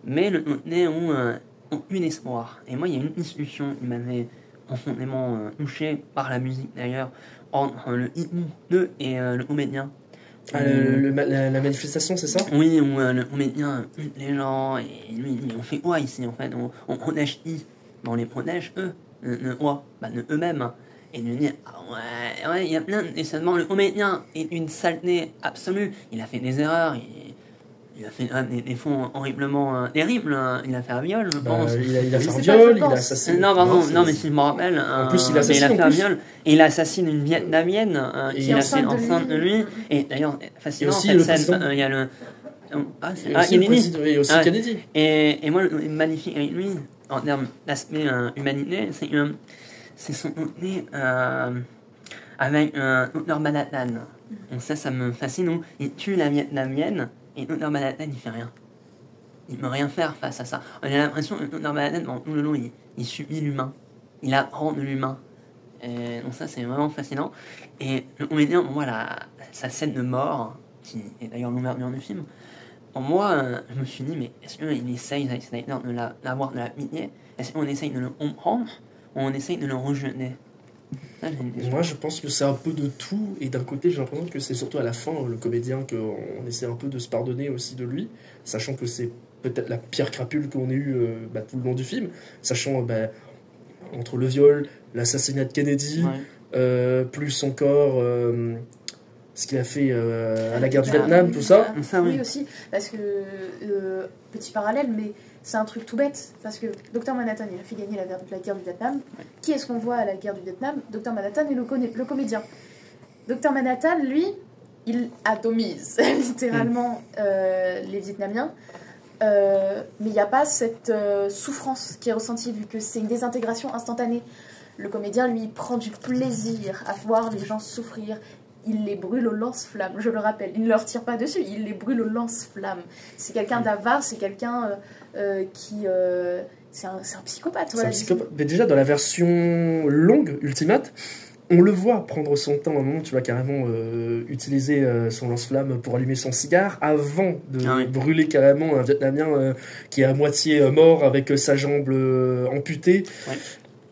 mais le côté où aucun espoir. Et moi, il y a une discussion qui m'avait profondément touché par la musique d'ailleurs, entre le hibou 2 et le comédien. La manifestation, c'est ça? Oui, où le comédien bute les gens, et lui, on fait quoi ici en fait? On protège qui? On les protège eux, de quoi? De eux-mêmes. Et de dire, ouais, il y a plein, et seulement le comédien est une saleté absolue. Il a fait des erreurs, il a fait des fonds horriblement terribles. Il a fait un viol, je pense. Il a fait un viol, il a assassiné. Non, pardon, non, mais si je me rappelle. En plus, il a fait un viol. Et il assassine une Vietnamienne qui a fait enceinte de lui. Et d'ailleurs, fascinant, cette scène, il y a le. Kennedy. Et moi, le magnifique avec lui, en termes d'aspect humanité, c'est que c'est son côté avec Dr. Manhattan. Donc ça me fascine. Il tue la Vietnamienne. Et Dr. Manhattan, il fait rien. Il ne peut rien faire face à ça. On a l'impression que Dr. Manhattan, tout le long, il subit l'humain. Il apprend de l'humain. Et donc ça, c'est vraiment fascinant. Et le comédien, pour moi, sa scène de mort, qui est d'ailleurs l'ouverture du film, pour moi, je me suis dit, mais est-ce qu'il essaye, Zack Snyder, d'avoir de la pitié? Est-ce qu'on essaye de le comprendre? Ou on essaye de le rejeter? Moi, je pense que c'est un peu de tout, et d'un côté, j'ai l'impression que c'est surtout à la fin, le comédien, qu'on essaie un peu de se pardonner aussi de lui, sachant que c'est peut-être la pire crapule qu'on ait eue tout le long du film, sachant entre le viol, l'assassinat de Kennedy, plus encore ce qu'il a fait à la guerre du Vietnam, tout ça. Oui, aussi, parce que, petit parallèle, mais c'est un truc tout bête, parce que Dr. Manhattan, il a fait gagner la guerre du Vietnam. Qui est-ce qu'on voit à la guerre du Vietnam? Dr. Manhattan et le comédien. Dr. Manhattan, lui, il atomise littéralement les Vietnamiens, mais il n'y a pas cette souffrance qui est ressentie, vu que c'est une désintégration instantanée. Le comédien, lui, prend du plaisir à voir les gens souffrir. Il les brûle au lance-flammes, je le rappelle. Il ne leur tire pas dessus, il les brûle au lance-flammes. C'est quelqu'un d'avare, c'est quelqu'un qui... c'est un psychopathe. Voilà. Mais déjà, dans la version longue, Ultimate, on le voit prendre son temps. À un moment, tu vas carrément utiliser son lance-flamme pour allumer son cigare avant de brûler carrément un Vietnamien qui est à moitié mort avec sa jambe amputée. Ouais.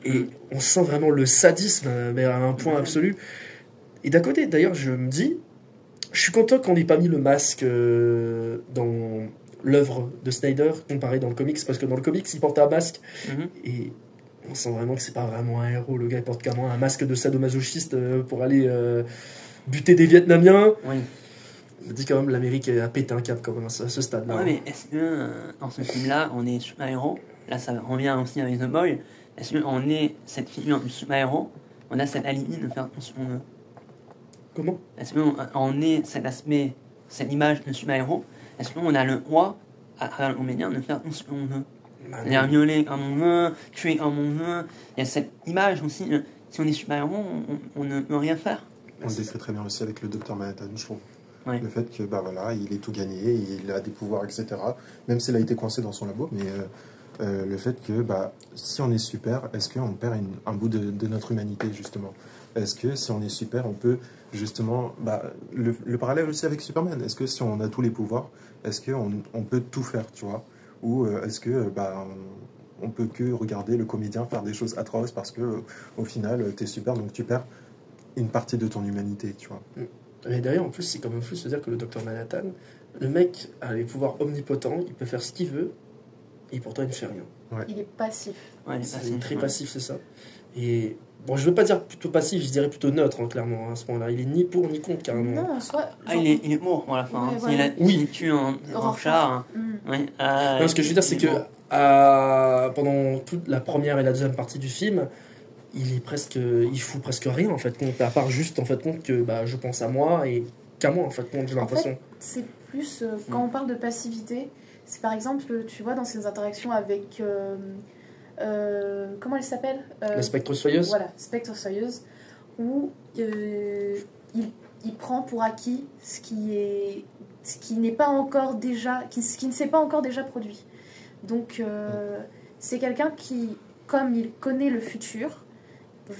Et on sent vraiment le sadisme, mais à un point absolu. Et d'un côté, d'ailleurs, je me dis, je suis content qu'on n'ait pas mis le masque dans l'œuvre de Snyder comparé dans le comics, parce que dans le comics, il porte un masque, et on sent vraiment que c'est pas vraiment un héros. Le gars, il porte carrément un masque de sadomasochiste pour aller buter des Vietnamiens. Oui. Je me dis quand même, l'Amérique a pété un câble quand même à ce stade-là. Ouais, mais est-ce que dans ce film-là, on est super-héros? Là, ça revient aussi avec The Boy. Est-ce qu'on est cette figure du super-héros? On a cette alibi de faire attention. Comment? Est-ce qu'on est cet aspect, cette image de super-héros? Est-ce qu'on a le droit à travers le comédien, de faire tout ce qu'on veut. Bah, C'est-à-dire violer comme on veut, tuer comme on veut. Il y a cette image aussi, si on est super-héros, on ne peut rien faire. On le décrit très bien aussi avec le Docteur Manhattan, je trouve. Ouais. Le fait que, bah voilà, il est tout gagné, il a des pouvoirs, etc. Même s'il a été coincé dans son labo, mais le fait que, bah, si on est super, est-ce qu'on perd un bout de notre humanité, justement? Est-ce que si on est super, on peut, justement, bah, le parallèle aussi avec Superman, est-ce que si on a tous les pouvoirs, est-ce qu'on peut tout faire, tu vois? Ou est-ce que, bah, on peut que regarder le comédien faire des choses atroces parce que, au final, t'es super, donc tu perds une partie de ton humanité, tu vois? Et d'ailleurs, en plus, c'est quand même fou de se dire que le Docteur Manhattan, le mec a les pouvoirs omnipotents, il peut faire ce qu'il veut, et pourtant il ne fait rien. Ouais. Il est passif. Ouais, C'est très passif, c'est ça. Et bon, je veux pas dire plutôt passif, je dirais plutôt neutre, hein, clairement, à ce point-là. Il est ni pour ni contre, carrément. Non, en soi. Il est mort à la fin. Ouais, Hein. voilà. Il tue un Rorschach. Ouais, Non, ce que je veux dire, c'est que pendant toute la première et la deuxième partie du film, il fout presque rien, en fait, compte, à part juste, en fait, compte que bah, je pense à moi et qu'à moi, en fait, compte, j'ai l'impression. En fait, c'est plus, quand on parle de passivité, c'est par exemple, tu vois, dans ses interactions avec... comment elle s'appelle La Spectre-Soyeuse. Voilà, Spectre-Soyeuse, où il prend pour acquis ce qui n'est pas encore déjà... ce qui ne s'est pas encore déjà produit. Donc, c'est quelqu'un qui, comme il connaît le futur,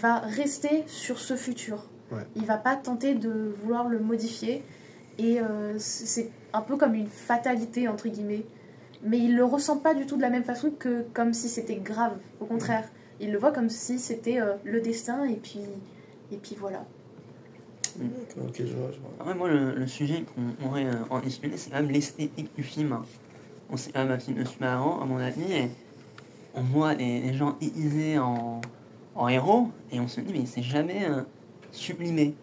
va rester sur ce futur. Ouais. Il va pas tenter de vouloir le modifier. Et c'est un peu comme une fatalité, entre guillemets. Mais il le ressent pas du tout de la même façon que comme si c'était grave. Au contraire, il le voit comme si c'était le destin, et puis voilà. Ok, je vois. Ouais, moi, le sujet qu'on aurait en discuté, c'est quand même l'esthétique du film. On sait quand même un film de super-héros, à mon avis, et on voit des gens déguisés en héros, et on se dit, mais c'est jamais sublimé.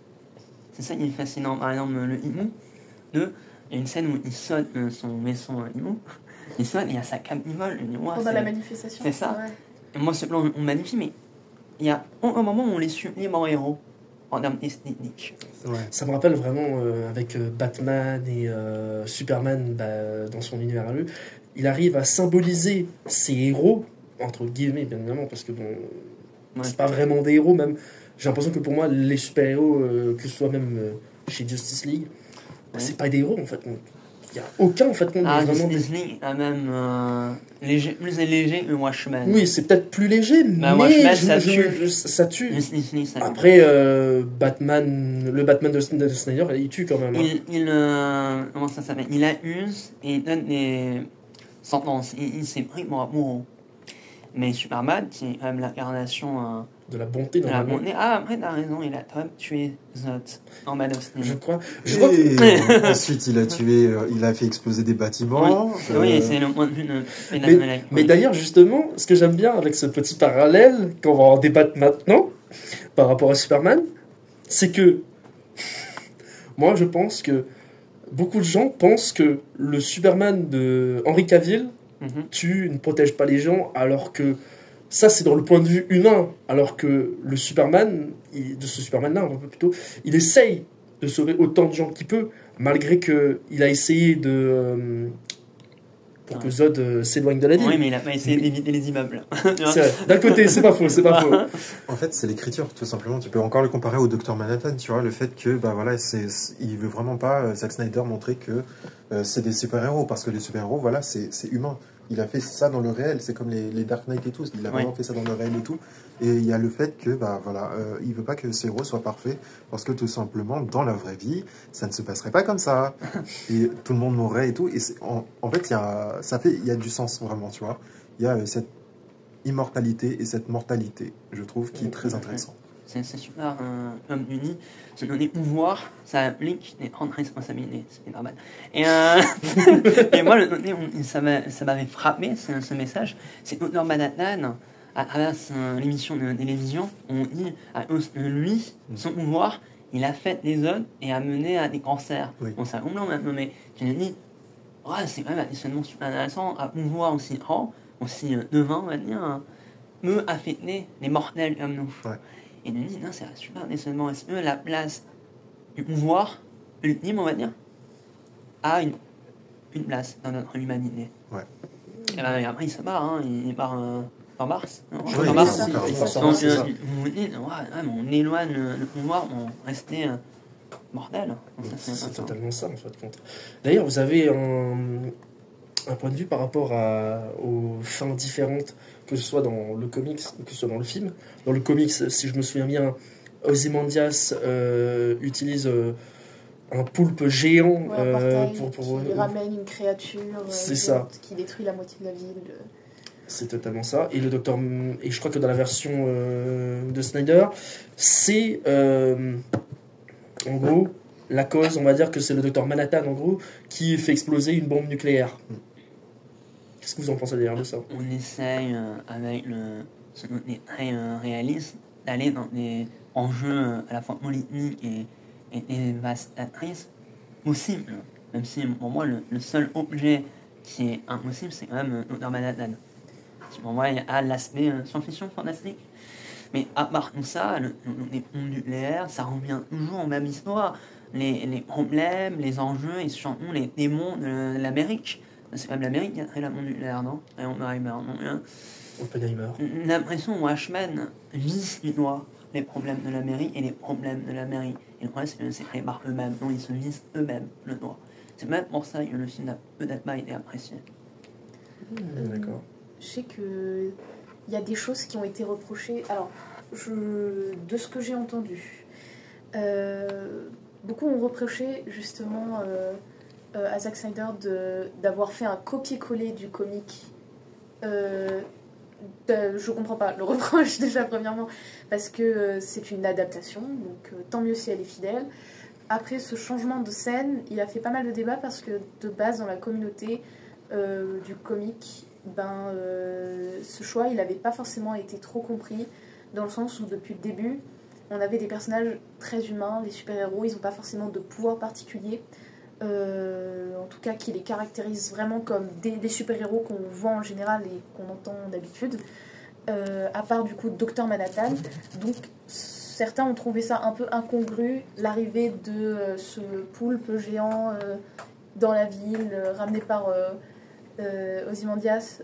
C'est ça qui est fascinant. Par exemple, le hibou, il y a une scène où il saute son vaisseau hibou, il saute et il y a sa cape qui vole. Pendant la manifestation. C'est ça. Ouais. Et moi, ce plan, on magnifie, mais il y a un moment où on les sublime en héros, en termes esthétiques. Ouais. Ça me rappelle vraiment avec Batman et Superman dans son univers à lui. Il arrive à symboliser ses héros, entre guillemets, bien évidemment, parce que bon, c'est pas vraiment des héros, même. J'ai l'impression que pour moi, les super-héros, que ce soit même chez Justice League, c'est pas des héros en fait. Il n'y a aucun en fait. Justice League a même plus léger que Watchmen. Oui, c'est peut-être plus léger, mais Watchmen, ça tue. Justice League, ça Après, le Batman de Snyder, il tue quand même. Comment ça s'appelle? Il accuse et il donne des sentences. Il s'est pris pour amoureux. Mais Superman, qui est quand même l'incarnation de la bonté, de la bonté. Ah, après, t'as raison, il a quand même tué Zod en Man of Steel. Je crois. Ensuite, il a fait exploser des bâtiments. Oui, c'est le point de vue de mais d'ailleurs, justement, ce que j'aime bien avec ce petit parallèle, qu'on va en débattre maintenant, par rapport à Superman, c'est que moi, je pense que beaucoup de gens pensent que le Superman de Henry Cavill tue, ne protège pas les gens, alors que ça, c'est dans le point de vue humain, alors que le Superman, de ce Superman-là, un peu plutôt, il essaye de sauver autant de gens qu'il peut, malgré qu'il a essayé pour que Zod s'éloigne de la ville. Oui, mais il n'a pas essayé d'éviter les immeubles. C'est vrai. D'un côté, c'est pas faux. En fait, c'est l'écriture, tout simplement. Tu peux encore le comparer au Docteur Manhattan, tu vois, le fait que, bah voilà, il veut vraiment pas, Zack Snyder, montrer que c'est des super-héros, parce que les super-héros, voilà, c'est humain. Il a fait ça dans le réel, c'est comme les Dark Knight et tout, il a vraiment fait ça dans le réel et tout. Et il y a le fait que, bah voilà, il veut pas que ces héros soient parfaits, parce que tout simplement, dans la vraie vie, ça ne se passerait pas comme ça. Et tout le monde mourrait et tout. Et en fait, il y a du sens, vraiment, tu vois. Il y a cette immortalité et cette mortalité, je trouve, qui est très intéressant. C'est super, comme tu dis, se donner pouvoir, ça implique des grandes responsabilités, c'est normal. Et moi, ça m'avait frappé, ce message, c'est Dr. Manhattan, à travers l'émission de télévision, on dit, à cause de lui, son pouvoir, il a fait des hommes et a mené à des cancers. Oui. Bon, ça complètement maintenant, mais tu me dis, c'est quand même additionnement super intéressant, à pouvoir aussi grand, aussi devant, on va dire, me affecter les mortels comme nous. Ouais. Et nous dit, non, c'est un super décevant. Est-ce que la place du pouvoir ultime, on va dire, a une place dans notre humanité? Et ben, après, il se barre, hein. Il part en mars. Ouais, En mars. il part en Donc, mars, c'est ça. vous dites, ouais, mais on éloigne le pouvoir, on restait mortel. C'est totalement ça, en fait. D'ailleurs, vous avez un point de vue par rapport aux fins différentes, que ce soit dans le comics ou que ce soit dans le film. Dans le comics, si je me souviens bien, Ozymandias utilise un poulpe géant Ouais, un portail pour qui ramène une créature C'est géante ça. qui détruit la moitié de la ville. C'est totalement ça. Et le docteur, et je crois que dans la version de Snyder, c'est en gros la cause, on va dire que c'est le docteur Manhattan en gros qui fait exploser une bombe nucléaire. Qu'est-ce que vous en pensez d'ailleurs de ça? On essaye avec ce côté très réaliste d'aller dans des enjeux à la fois politiques et dévastatrices possibles. Même si pour moi le seul objet qui est impossible c'est quand même Dr Manhattan. Pour moi il y a l'aspect science-fiction fantastique. Mais à part tout ça, les bombes nucléaires, ça revient toujours en même histoire. Les problèmes, les enjeux et surtout les démons de l'Amérique. C'est quand même l'Amérique qui a créé la bombe nucléaire, non? Et Oppenheimer, non? Oppenheimer. L'impression Watchmen vise du doigt les problèmes de l'Amérique et les problèmes de l'Amérique. Et le problème, c'est que c'est créé par eux-mêmes, donc ils se visent eux-mêmes le doigt. C'est même pour ça que le film n'a peut-être pas été apprécié. D'accord. Je sais que il y a des choses qui ont été reprochées. Alors, de ce que j'ai entendu, beaucoup ont reproché justement à Zack Snyder d'avoir fait un copier-coller du comic. Je comprends pas le reproche déjà premièrement parce que c'est une adaptation, donc tant mieux si elle est fidèle. Après ce changement de scène, il a fait pas mal de débats parce que de base dans la communauté du comic, ce choix il n'avait pas forcément été trop compris dans le sens où depuis le début on avait des personnages très humains, les super-héros ils n'ont pas forcément de pouvoir particulier, en tout cas qui les caractérisent vraiment comme des super-héros qu'on voit en général et qu'on entend d'habitude, à part du coup Dr Manhattan. Donc certains ont trouvé ça un peu incongru, l'arrivée de ce poulpe géant dans la ville, ramené par Ozymandias,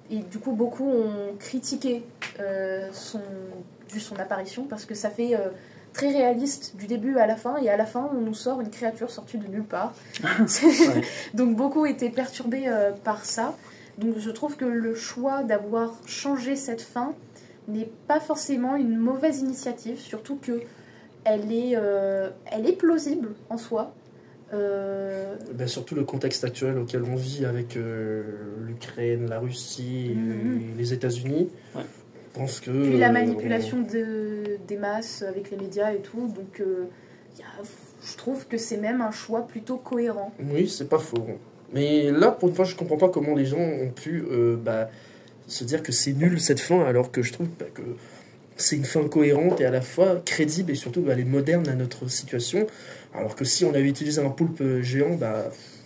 et du coup beaucoup ont critiqué son apparition parce que ça fait très réaliste du début à la fin, et à la fin on nous sort une créature sortie de nulle part. Donc beaucoup étaient perturbés par ça. Donc je trouve que le choix d'avoir changé cette fin n'est pas forcément une mauvaise initiative, surtout que elle est plausible en soi. Surtout le contexte actuel auquel on vit avec l'Ukraine, la Russie et les États-Unis. Ouais. Je pense que puis la manipulation des masses avec les médias et tout, donc je trouve que c'est même un choix plutôt cohérent. Oui, c'est pas faux. Mais là, pour une fois, je comprends pas comment les gens ont pu se dire que c'est nul cette fin, alors que je trouve que c'est une fin cohérente et à la fois crédible et surtout elle est moderne à notre situation. Alors que si on avait utilisé un poulpe géant,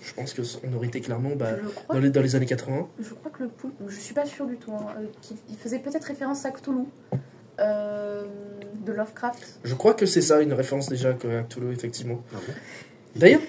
je pense qu'on aurait été clairement dans les années 80. Je crois que le poulpe, je suis pas sûre du tout, il faisait peut-être référence à Cthulhu de Lovecraft. Je crois que c'est ça, une référence déjà à Cthulhu, effectivement. Ah bon. D'ailleurs,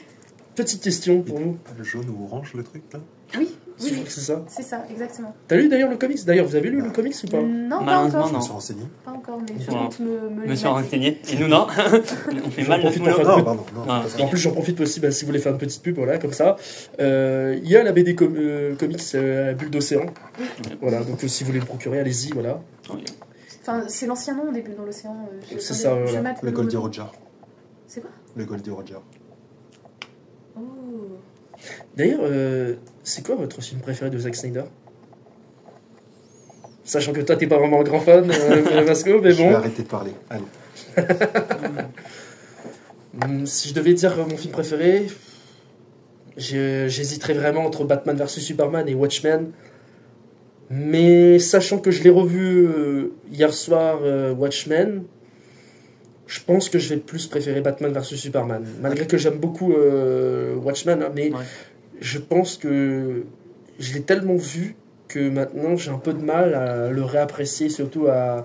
petite question pour vous. Le jaune ou orange, le truc là? Oui, Je crois que c'est ça. C'est ça, exactement. T'as lu d'ailleurs le comics? D'ailleurs, vous avez lu le comics ou pas? Non, pas Malheureusement, encore. Je me non. suis renseigné. Pas encore, mais je Non. compte me Je me suis mater. renseigné. Et nous, non. On fait mal le profite boulot. pour Non, pardon, non. Ah, c'est pas ça. En plus, j'en profite aussi, si vous voulez faire une petite pub, voilà, comme ça. Il y a la BD comics Bulle d'Océan. Voilà, donc si vous voulez le procurer, allez-y, voilà. Enfin, c'est l'ancien nom au début dans l'océan. C'est ça, voilà. Le Goldie Roger. C'est quoi? Le Goldie Roger. Oh. D'ailleurs, c'est quoi votre film préféré de Zack Snyder? Sachant que toi, t'es pas vraiment un grand fan, Vasco, mais Je vais bon. arrêter de parler. Allez. Si je devais dire mon film préféré, j'hésiterais vraiment entre Batman vs Superman et Watchmen. Mais sachant que je l'ai revu hier soir, Watchmen, je pense que je vais plus préférer Batman vs Superman. Malgré que j'aime beaucoup Watchmen, hein, mais Ouais. je pense que je l'ai tellement vu que maintenant j'ai un peu de mal à le réapprécier, surtout à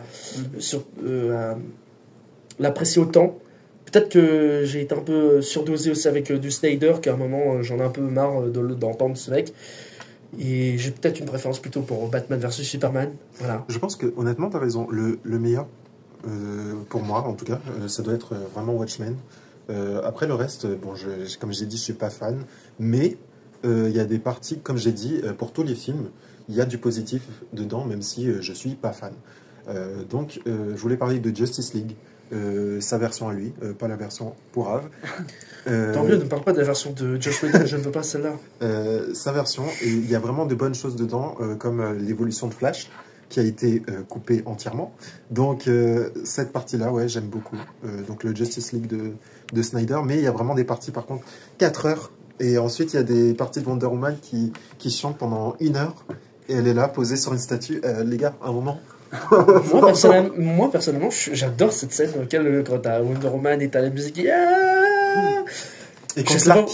l'apprécier autant. Peut-être que j'ai été un peu surdosé aussi avec du Snyder, qu'à un moment j'en ai un peu marre d'entendre ce mec. Et j'ai peut-être une préférence plutôt pour Batman vs Superman. Voilà. Je pense que honnêtement, tu as raison. Le meilleur, pour moi en tout cas, ça doit être vraiment Watchmen. Après le reste, bon, comme j'ai dit, je suis pas fan. Mais il y a des parties, comme j'ai dit, pour tous les films, il y a du positif dedans, même si je suis pas fan. Donc, je voulais parler de Justice League. Sa version à lui, pas la version pour Ave. Tant mieux, ne parle pas de la version de Josh Whedon, je ne veux pas celle-là. Sa version, et il y a vraiment de bonnes choses dedans, comme l'évolution de Flash, qui a été coupée entièrement. Donc cette partie-là, ouais, j'aime beaucoup. Donc le Justice League de Snyder, mais il y a vraiment des parties, par contre, 4 heures. Et ensuite, il y a des parties de Wonder Woman qui chantent pendant 1 heure, et elle est là, posée sur une statue. Les gars, un moment... moi, personnellement, j'adore cette scène dans laquelle quand t'as Wonder Woman et t'as la musique et quand ça me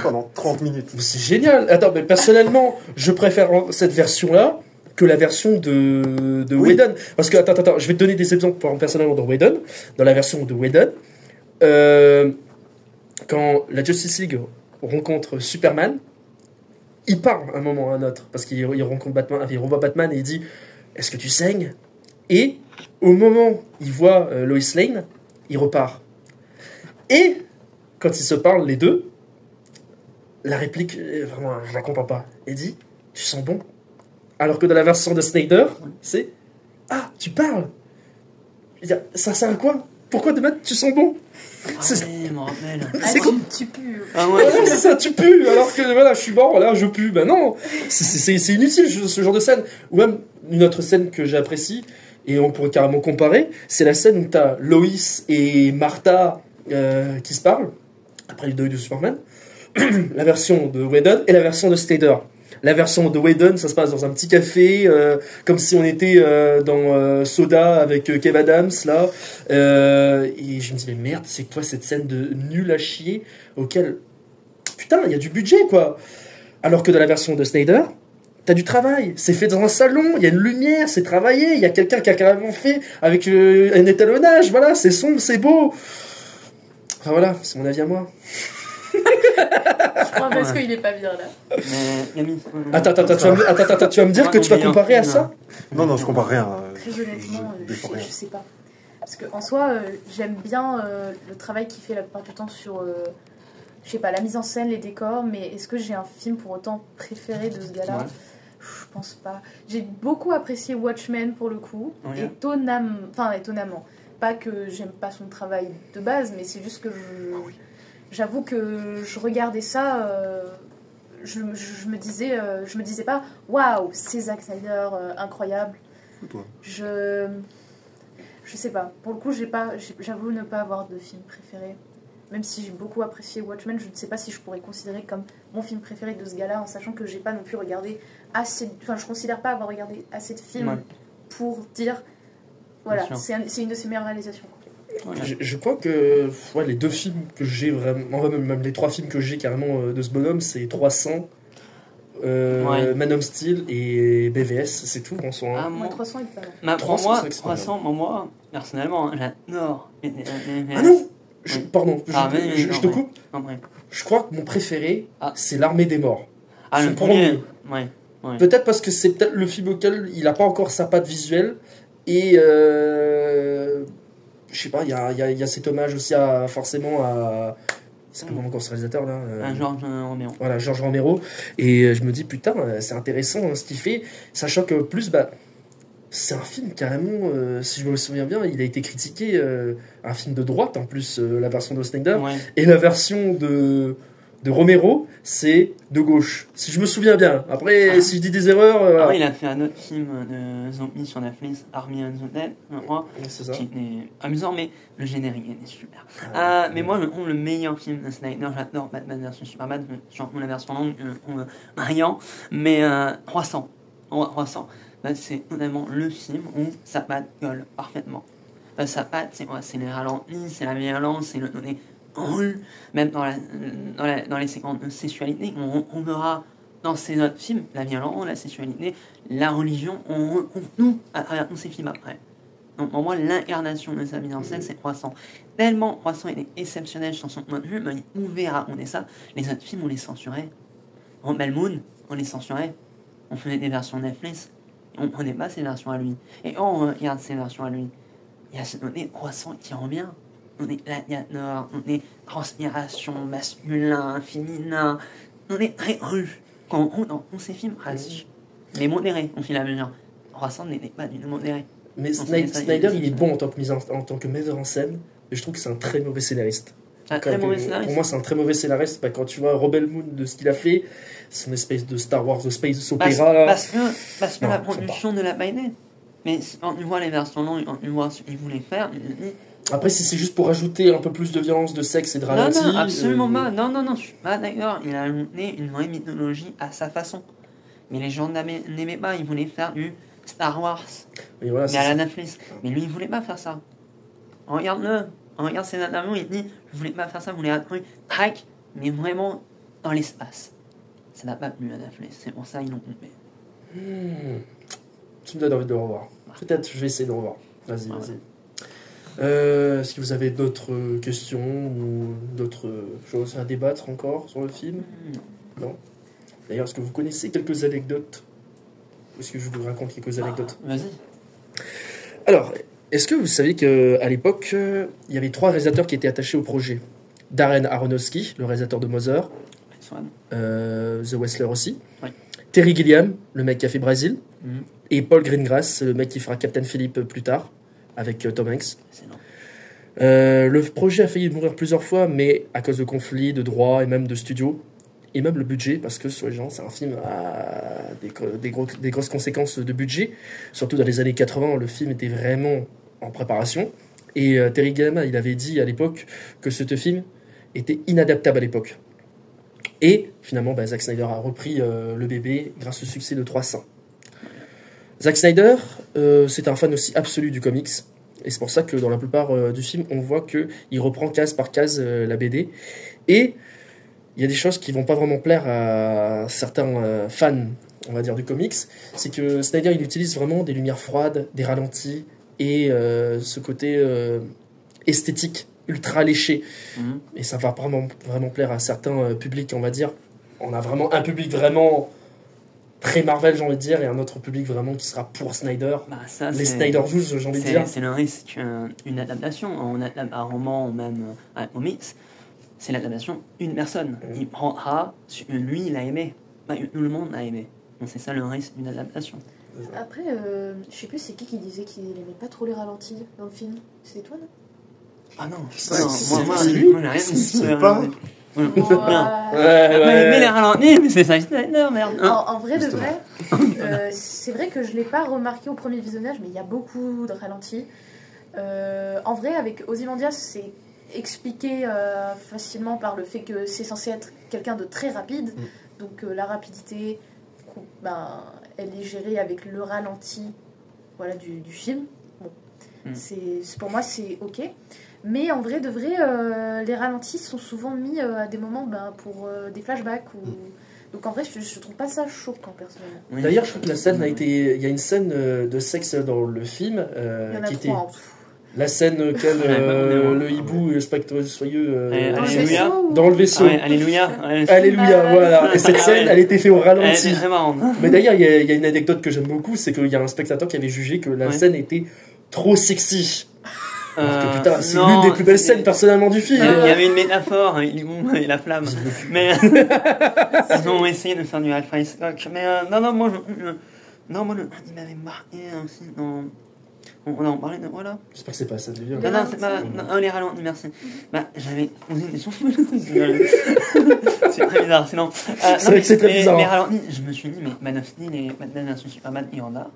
pendant 30 minutes. C'est génial. Attends, mais personnellement, je préfère cette version-là que la version de Whedon. Parce que, attends, je vais te donner des exemples personnellement dans Whedon. Dans la version de Whedon, quand la Justice League rencontre Superman, il parle un moment à un autre, parce qu'il rencontre Batman, il revoit Batman et il dit « Est-ce que tu saignes ?» Et au moment où il voit Lois Lane, il repart. Et quand ils se parlent les deux, la réplique, vraiment, je la comprends pas. Il dit « Tu sens bon ?» Alors que dans la version de Snyder, c'est « Ah, tu parles !» Ça sert à quoi ? Pourquoi de mettre « Tu sens bon ?» C'est comme tu pues. Ah ouais, c'est ça, tu pues. Alors que voilà, je suis mort, là, je pue. Ben non, c'est inutile ce genre de scène. Ou même une autre scène que j'apprécie, et on pourrait carrément comparer, c'est la scène où t'as Lois et Martha qui se parlent, après le deuil de Superman, la version de Whedon et la version de Snyder. La version de Whedon, ça se passe dans un petit café, comme si on était dans Soda avec Kev Adams, là. Et je me dis, mais merde, c'est quoi cette scène de nul à chier auquel... Putain, il y a du budget, quoi. Alors que dans la version de Snyder, t'as du travail. C'est fait dans un salon, il y a une lumière, c'est travaillé, il y a quelqu'un qui a carrément fait avec un étalonnage, voilà, c'est sombre, c'est beau. Enfin voilà, c'est mon avis à moi. Je crois parce qu'il est pas bien là. Attends, tu vas me dire que tu vas comparer à ça ? Non, je compare rien. Très honnêtement, je sais pas. Parce qu'en soi, j'aime bien le travail qu'il fait la plupart du temps sur, je sais pas, la mise en scène, les décors, mais est-ce que j'ai un film pour autant préféré de ce gars-là ? Je pense pas. J'ai beaucoup apprécié Watchmen pour le coup, étonnamment. Pas que j'aime pas son travail de base, mais c'est juste que j'avoue que je regardais ça, je me disais pas waouh, c'est Zack Snyder, incroyable. Je sais pas. Pour le coup, j'avoue ne pas avoir de film préféré. Même si j'ai beaucoup apprécié Watchmen, je ne sais pas si je pourrais considérer comme mon film préféré de ce gars-là, en sachant que j'ai pas non plus regardé assez. Enfin, je considère pas avoir regardé assez de films pour dire voilà, c'est une de ses meilleures réalisations. Je crois que les 2 films que j'ai vraiment, même les 3 films que j'ai carrément de ce bonhomme, c'est 300, Man of Steel et BVS, c'est tout en soi. Moi 300 est pas mal. 300, moi, personnellement, j'adore. Ah non, pardon, je te coupe. Je crois que mon préféré, c'est L'Armée des Morts. Ah, le premier. Ouais. Peut-être parce que c'est peut-être le film auquel il n'a pas encore sa patte visuelle. Et je sais pas, il y a cet hommage aussi forcément à... Il s'appelle comment encore ce réalisateur là George Romero. Voilà, George Romero. Et je me dis, putain, c'est intéressant ce qu'il fait. Sachant que plus, c'est un film carrément, si je me souviens bien, il a été critiqué, un film de droite en plus, la version de Snyder. Et la version de Romero, c'est de gauche, si je me souviens bien. Après, si je dis des erreurs... il a fait un autre film de zombies sur Netflix, Army of the Dead, c'est ça. Qui est amusant, mais le générique est super. Mais moi, le meilleur film de Snyder, j'adore Batman vs Superman, la version longue, rien, mais 300. C'est vraiment le film où ça patte gueule parfaitement. Ça patte, c'est les ralentis, c'est la violence, c'est le donné. Même dans les séquences de sexualité, on verra dans ces autres films la violence, la sexualité, la religion, on retrouve tout à travers tous ces films après. Donc pour moi, l'incarnation de sa mise en scène, c'est Croissant. Tellement Croissant, il est exceptionnel sur son point de vue, mais il pouvait raconter ça. Les autres films, on les censurait. Rebel Moon, on les censurait. On faisait des versions Netflix, et on prenait pas ses versions à lui. Et quand on regarde ses versions à lui, il y a ce côté Croissant qui revient. On est gladiateur, on est transpiration, masculin, féminin, on est très rude. Quand on dans ces films, mais modéré, on fait la mesure. Croissant n'était pas du tout modéré. Mais Snyder, il est bon en tant que metteur en scène, mais je trouve que c'est un très mauvais scénariste. Pour moi, c'est un très mauvais scénariste. Quand tu vois Rebel Moon, de ce qu'il a fait, son espèce de Star Wars, de Space Opera. Parce que la production ne l'a pas aidé. Mais quand tu vois les versions longues, quand tu vois ce qu'il voulait faire. Après, si c'est juste pour ajouter un peu plus de violence, de sexe et de ralenti. Non, absolument pas. Non, je suis pas d'accord. Il a ajouté une vraie mythologie à sa façon. Mais les gens n'aimaient pas. Ils voulaient faire du Star Wars. Mais à la Netflix. Mais lui, il voulait pas faire ça. Regarde-le. Regarde ses interviews, il dit je voulais pas faire ça, je voulais un truc track, mais vraiment dans l'espace. Ça n'a pas plu à Netflix, c'est pour ça qu'ils l'ont coupé. Tu me donnes envie de le revoir. Peut-être je vais essayer de le revoir. Vas-y. Est-ce que vous avez d'autres questions ou d'autres choses à débattre encore sur le film? Non. D'ailleurs, est-ce que vous connaissez quelques anecdotes? Est-ce que je vous raconte quelques anecdotes? Vas-y. Alors, est-ce que vous savez qu'à l'époque, il y avait 3 réalisateurs qui étaient attachés au projet? Darren Aronofsky, le réalisateur de Mother, The Wrestler aussi, oui. Terry Gilliam, le mec qui a fait Brazil, et Paul Greengrass, le mec qui fera Captain Phillip plus tard, avec Tom Hanks. Le projet a failli mourir plusieurs fois, mais à cause de conflits, de droits et même de studios, et même le budget, parce que sur les gens, c'est un film à des grosses conséquences de budget. Surtout dans les années 80, le film était vraiment en préparation. Et Terry Gilliam, il avait dit à l'époque que ce film était inadaptable à l'époque. Et finalement, Zack Snyder a repris le bébé grâce au succès de 300. Zack Snyder, c'est un fan aussi absolu du comics. Et c'est pour ça que dans la plupart du film, on voit qu'il reprend case par case la BD. Et il y a des choses qui vont pas vraiment plaire à certains fans, on va dire, du comics. C'est que Snyder, il utilise vraiment des lumières froides, des ralentis et ce côté esthétique ultra léché. Et ça va vraiment plaire à certains publics, on va dire. On a vraiment un public vraiment très Marvel, j'ai envie de dire, et un autre public vraiment qui sera pour Snyder. Les Snyder Juice, j'ai envie de dire. C'est le risque, une adaptation. On adapte un roman ou même un comics. C'est l'adaptation une personne. Il prendra ce que lui, il a aimé. Pas que tout le monde a aimé. Donc c'est ça le risque d'une adaptation. Après, je sais plus c'est qui disait qu'il aimait pas trop les ralentis dans le film. C'était toi, non? Ah non, c'est lui. Moi, j'ai rien c'est pas. Mais les ralentis, mais c'est ça, merde. En vrai de vrai, c'est vrai que je l'ai pas remarqué au premier visionnage, mais il y a beaucoup de ralentis. En vrai, avec Ozymandias, c'est expliqué facilement par le fait que c'est censé être quelqu'un de très rapide. Donc la rapidité, elle est gérée avec le ralenti, voilà, du film. Bon, pour moi, c'est ok. Mais en vrai de vrai, les ralentis sont souvent mis à des moments pour des flashbacks. Donc en vrai, je trouve pas ça choquant personnellement. D'ailleurs, je trouve que la scène il y a une scène de sexe dans le film il y en a qui 3 était... en tout. La scène le hibou, le spectre soyeux dans le vaisseau. Alléluia. Alléluia, voilà. Et cette scène, elle était faite au ralenti. C'est marrant. Mais d'ailleurs, il y a une anecdote que j'aime beaucoup, c'est qu'il y a un spectateur qui avait jugé que la scène était trop sexy. Que, putain, c'est l'une des plus belles scènes personnellement du film. Il y avait une métaphore, l'hibou et la flamme. Mais ils ont essayé de faire du Alpha Stock. Mais moi il m'avait marqué aussi dans... On en parlait de voilà. J'espère que c'est pas ça de viol. Non, c'est pas. Non, les ralentis, merci. J'avais posé une question. C'est très bizarre, sinon. C'est vrai que c'est très bizarre. Les ralentis, je me suis dit, mais Man of Steel et Batman vs Superman, il y en a.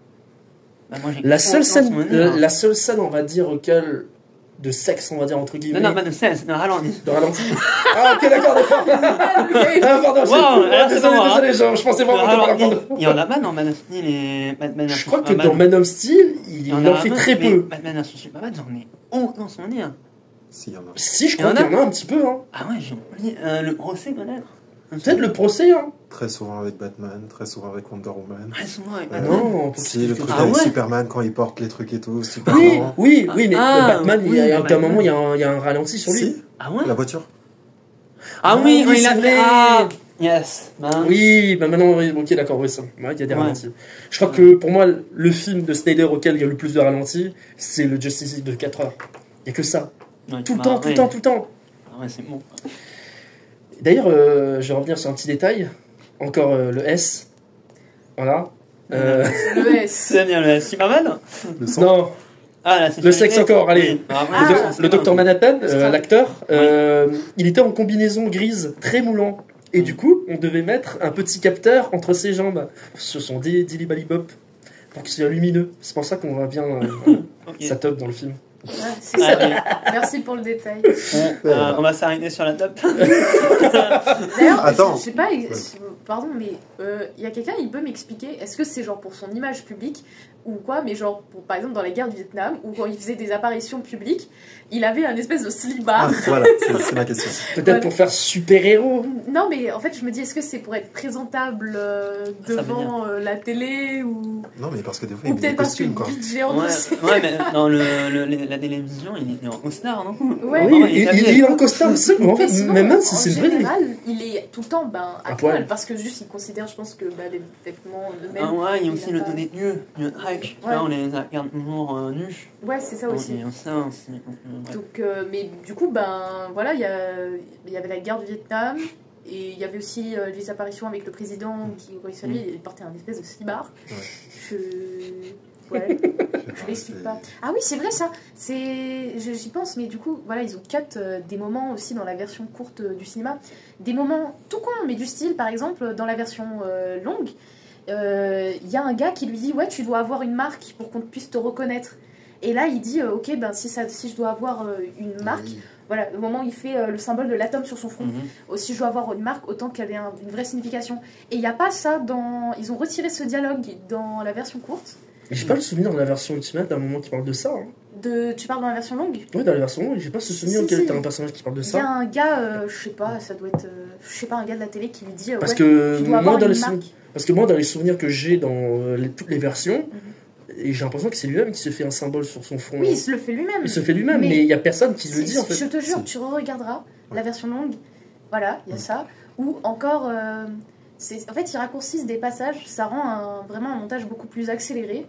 La seule scène, on va dire, de sexe, on va dire, entre guillemets. Non, Man of Steel, c'est un ralenti. De ralenti. Ah, ok, d'accord. Pardon, désolé, je pensais vraiment. Il y en a pas dans Man of Steel et Batman vs Superman. Je crois que dans Man of Steel, il en fait très peu. Batman vs Superman, j'en ai aucun souvenir. Si, il y en a. Si, je crois qu'il y en a un petit peu. Ah ouais, j'ai oublié. Le procès, peut-être. Peut-être le procès, hein. Très souvent avec Batman, très souvent avec Wonder Woman. Très souvent avec Batman. Non, si le truc Ah avec ouais. Superman quand il porte les trucs et tout, Oui, mais Batman, oui, à aucun moment il y a un ralenti sur lui. Si, Ah ouais. la voiture. Ah oui, oui, il a c'est fait. vrai. Ah, yes. Ben, Oui, bah maintenant, oui, ok, d'accord, oui, ça. Ouais, il y a des ralentis. Je crois que pour moi, le film de Snyder auquel il y a le plus de ralentis, c'est le Justice League de 4 heures. Il n'y a que ça. ouais, Tout le bah, temps, tout le ouais. temps, tout le temps. Ah ouais, c'est bon. D'ailleurs, je vais revenir sur un petit détail. Encore le S. Voilà. Le S. C'est bien le Superman. Le sang. Non, Ah, la le sécurité. sexe encore, allez. Oui. Ah, Ah, ouais, Le Docteur Manhattan, l'acteur, Oui. il était en combinaison grise, très moulant. Et du coup, on devait mettre un petit capteur entre ses jambes. Ce sont des Dilly Bally Bop pour qu'il soit lumineux. C'est pour ça qu'on voit bien Ok. sa top dans le film. Ouais, c'est ça. Allez. Merci pour le détail. On va s'arrêter sur la top. D'ailleurs, Attends. je sais pas, pardon, mais il y a quelqu'un, il peut m'expliquer, est-ce que c'est genre pour son image publique ou quoi, mais genre, par exemple, dans la guerre du Vietnam, où quand il faisait des apparitions publiques, il avait un espèce de slibard. Ah, voilà, c'est ma question. Peut-être Voilà. pour faire super-héros. Non, mais en fait, je me dis, est-ce que c'est pour être présentable devant la télé ou Non, mais parce que des fois, ou il met des peut-être parce costumes, qu'une quoi. bite géante Ouais, aussi. ouais, mais dans la télévision, il est en costard, non? Ouais. Oui, il est il habillé. est en costard. En fait, Sinon, même si en c'est vrai. général, il est tout le temps à poil. poil parce que juste il considère, je pense que les vêtements eux-mêmes. Ah ouais, il y a aussi a le pas- détenu, le hack. Ouais. Là, on les garde toujours nus. Ouais, c'est ça aussi. Il y a ça aussi. Ouais. Donc, mais du coup, voilà, il y avait la guerre du Vietnam et il y avait aussi les apparitions avec le président qui, quand il saluait, il portait un espèce de slibard. Ouais. Ouais, je l'explique pas. Ah oui, c'est vrai ça. J'y pense, mais du coup, voilà, ils ont cut des moments aussi dans la version courte du cinéma. Des moments tout cons, mais du style, par exemple, dans la version longue, il y a un gars qui lui dit, ouais, tu dois avoir une marque pour qu'on puisse te reconnaître. Et là, il dit, ok, si je dois avoir une marque, Oui. voilà, au moment où il fait le symbole de l'atome sur son front, si je dois avoir une marque, autant qu'elle ait une vraie signification. Et il n'y a pas ça dans... Ils ont retiré ce dialogue dans la version courte. J'ai pas le souvenir de la version Ultimate d'un moment qui parle de ça. Hein. Tu parles dans la version longue? Ouais, dans la version longue, j'ai pas ce souvenir Si, auquel si. t'as un personnage qui parle de Il y a ça. un gars, je sais pas, ça doit être, je sais pas, un gars de la télé qui lui dit, Parce ouais, que tu dois avoir une marque. Parce que moi, dans les souvenirs que j'ai dans toutes les versions, et j'ai l'impression que c'est lui-même qui se fait un symbole sur son front. Oui, il se le fait lui-même. Il se fait lui-même, mais il y a personne qui le dit en fait. Je te jure, tu regarderas la version longue, voilà, il y a ça. Ou encore, en fait, ils raccourcissent des passages, ça rend vraiment un montage beaucoup plus accéléré.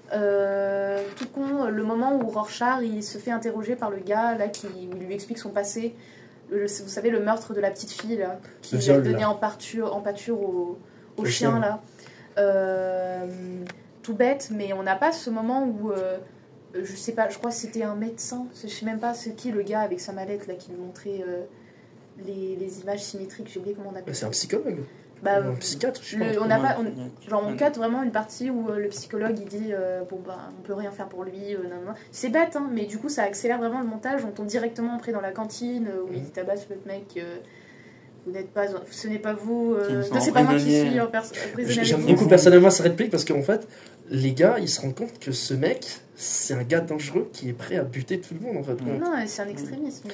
Tout con, le moment où Rorschach il se fait interroger par le gars là qui lui explique son passé, vous savez, le meurtre de la petite fille là, qui Le lui a viol, donné là. en pâture au Le chien chien. là. Tout bête, mais on n'a pas ce moment où je sais pas, je crois que c'était un médecin, je sais même pas c'est qui le gars avec sa mallette là qui lui montrait les images symétriques, j'ai oublié comment on appelle C'est un psychologue. Bah, Un psychiatre, je sais pas. on n'a pas, on cut vraiment une partie où le psychologue il dit on peut rien faire pour lui, nan, nan. C'est bête hein, mais du coup ça accélère vraiment le montage, on tombe directement après dans la cantine où il tabasse l'autre mec, vous n'êtes pas, ce n'est pas vous, c'est pas moi qui suis prisonnier. J'aime beaucoup personnellement cette réplique parce qu'en fait les gars ils se rendent compte que ce mec c'est un gars dangereux qui est prêt à buter tout le monde en fait. Non, c'est un extrémisme.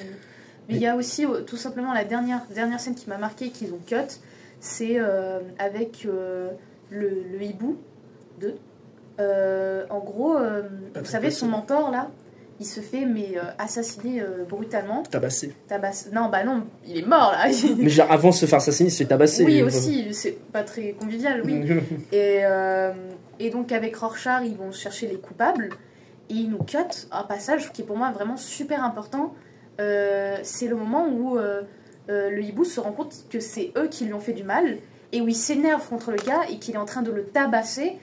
Mais il y a aussi tout simplement la dernière scène qui m'a marqué qu'ils ont cut, c'est avec le hibou de en gros vous savez son mentor là il se fait assassiner brutalement, Tabassé. Non il est mort là. Mais genre avant de se faire assassiner il se fait tabasser. Oui aussi, c'est pas très convivial, oui. Et donc avec Rorschach ils vont chercher les coupables et ils nous cut un passage qui est pour moi vraiment super important. C'est le moment où le hibou se rend compte que c'est eux qui lui ont fait du mal et où il s'énerve contre le gars et qu'il est en train de le tabasser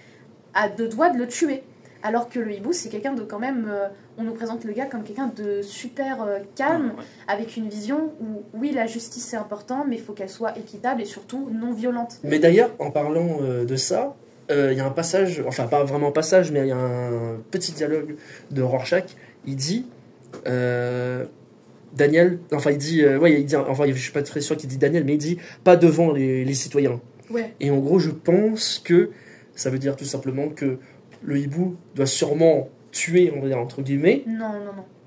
à 2 doigts de le tuer. Alors que le hibou, c'est quelqu'un de quand même... on nous présente le gars comme quelqu'un de super calme, avec une vision où, oui, la justice c'est important, mais il faut qu'elle soit équitable et surtout non violente. Mais d'ailleurs, en parlant de ça, il y a un passage, enfin pas vraiment un passage, mais il y a un petit dialogue de Rorschach. Il dit... Daniel, enfin il dit, enfin je suis pas très sûr qu'il dit Daniel, mais il dit pas devant les citoyens. Ouais. Et en gros, je pense que ça veut dire tout simplement que le hibou doit sûrement tuer, on va dire entre guillemets. Non.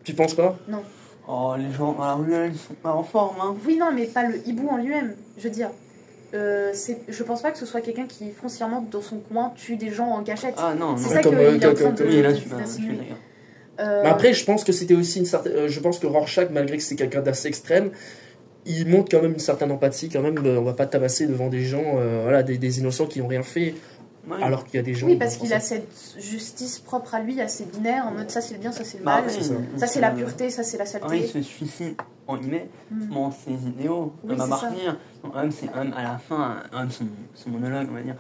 Tu penses pas? Non. Oh, les gens à la rue, ils sont pas en forme, hein. Oui, non, mais pas le hibou en lui-même, je veux dire. je pense pas que ce soit quelqu'un qui, foncièrement, dans son coin, tue des gens en cachette. Ah non, c'est non. ça qu'il est en train de Oui, là, je suis d'insinuer. d'accord. Mais après, je pense que c'était aussi une certaine. Je pense que Rorschach, malgré que c'est quelqu'un d'assez extrême, il montre quand même une certaine empathie. Quand même, on va pas tabasser devant des gens, voilà, des innocents qui n'ont rien fait. Ouais. Alors qu'il y a des gens. Oui, parce qu'il a cette justice propre à lui, assez binaire, en mode ça c'est le bien, ça c'est le mal, ça c'est la pureté, ça c'est la saleté. Oui, ce suicide, en guillemets, bon, ses idéaux, Oui, va c'est marquer. C'est quand même à la fin, son monologue, on va dire,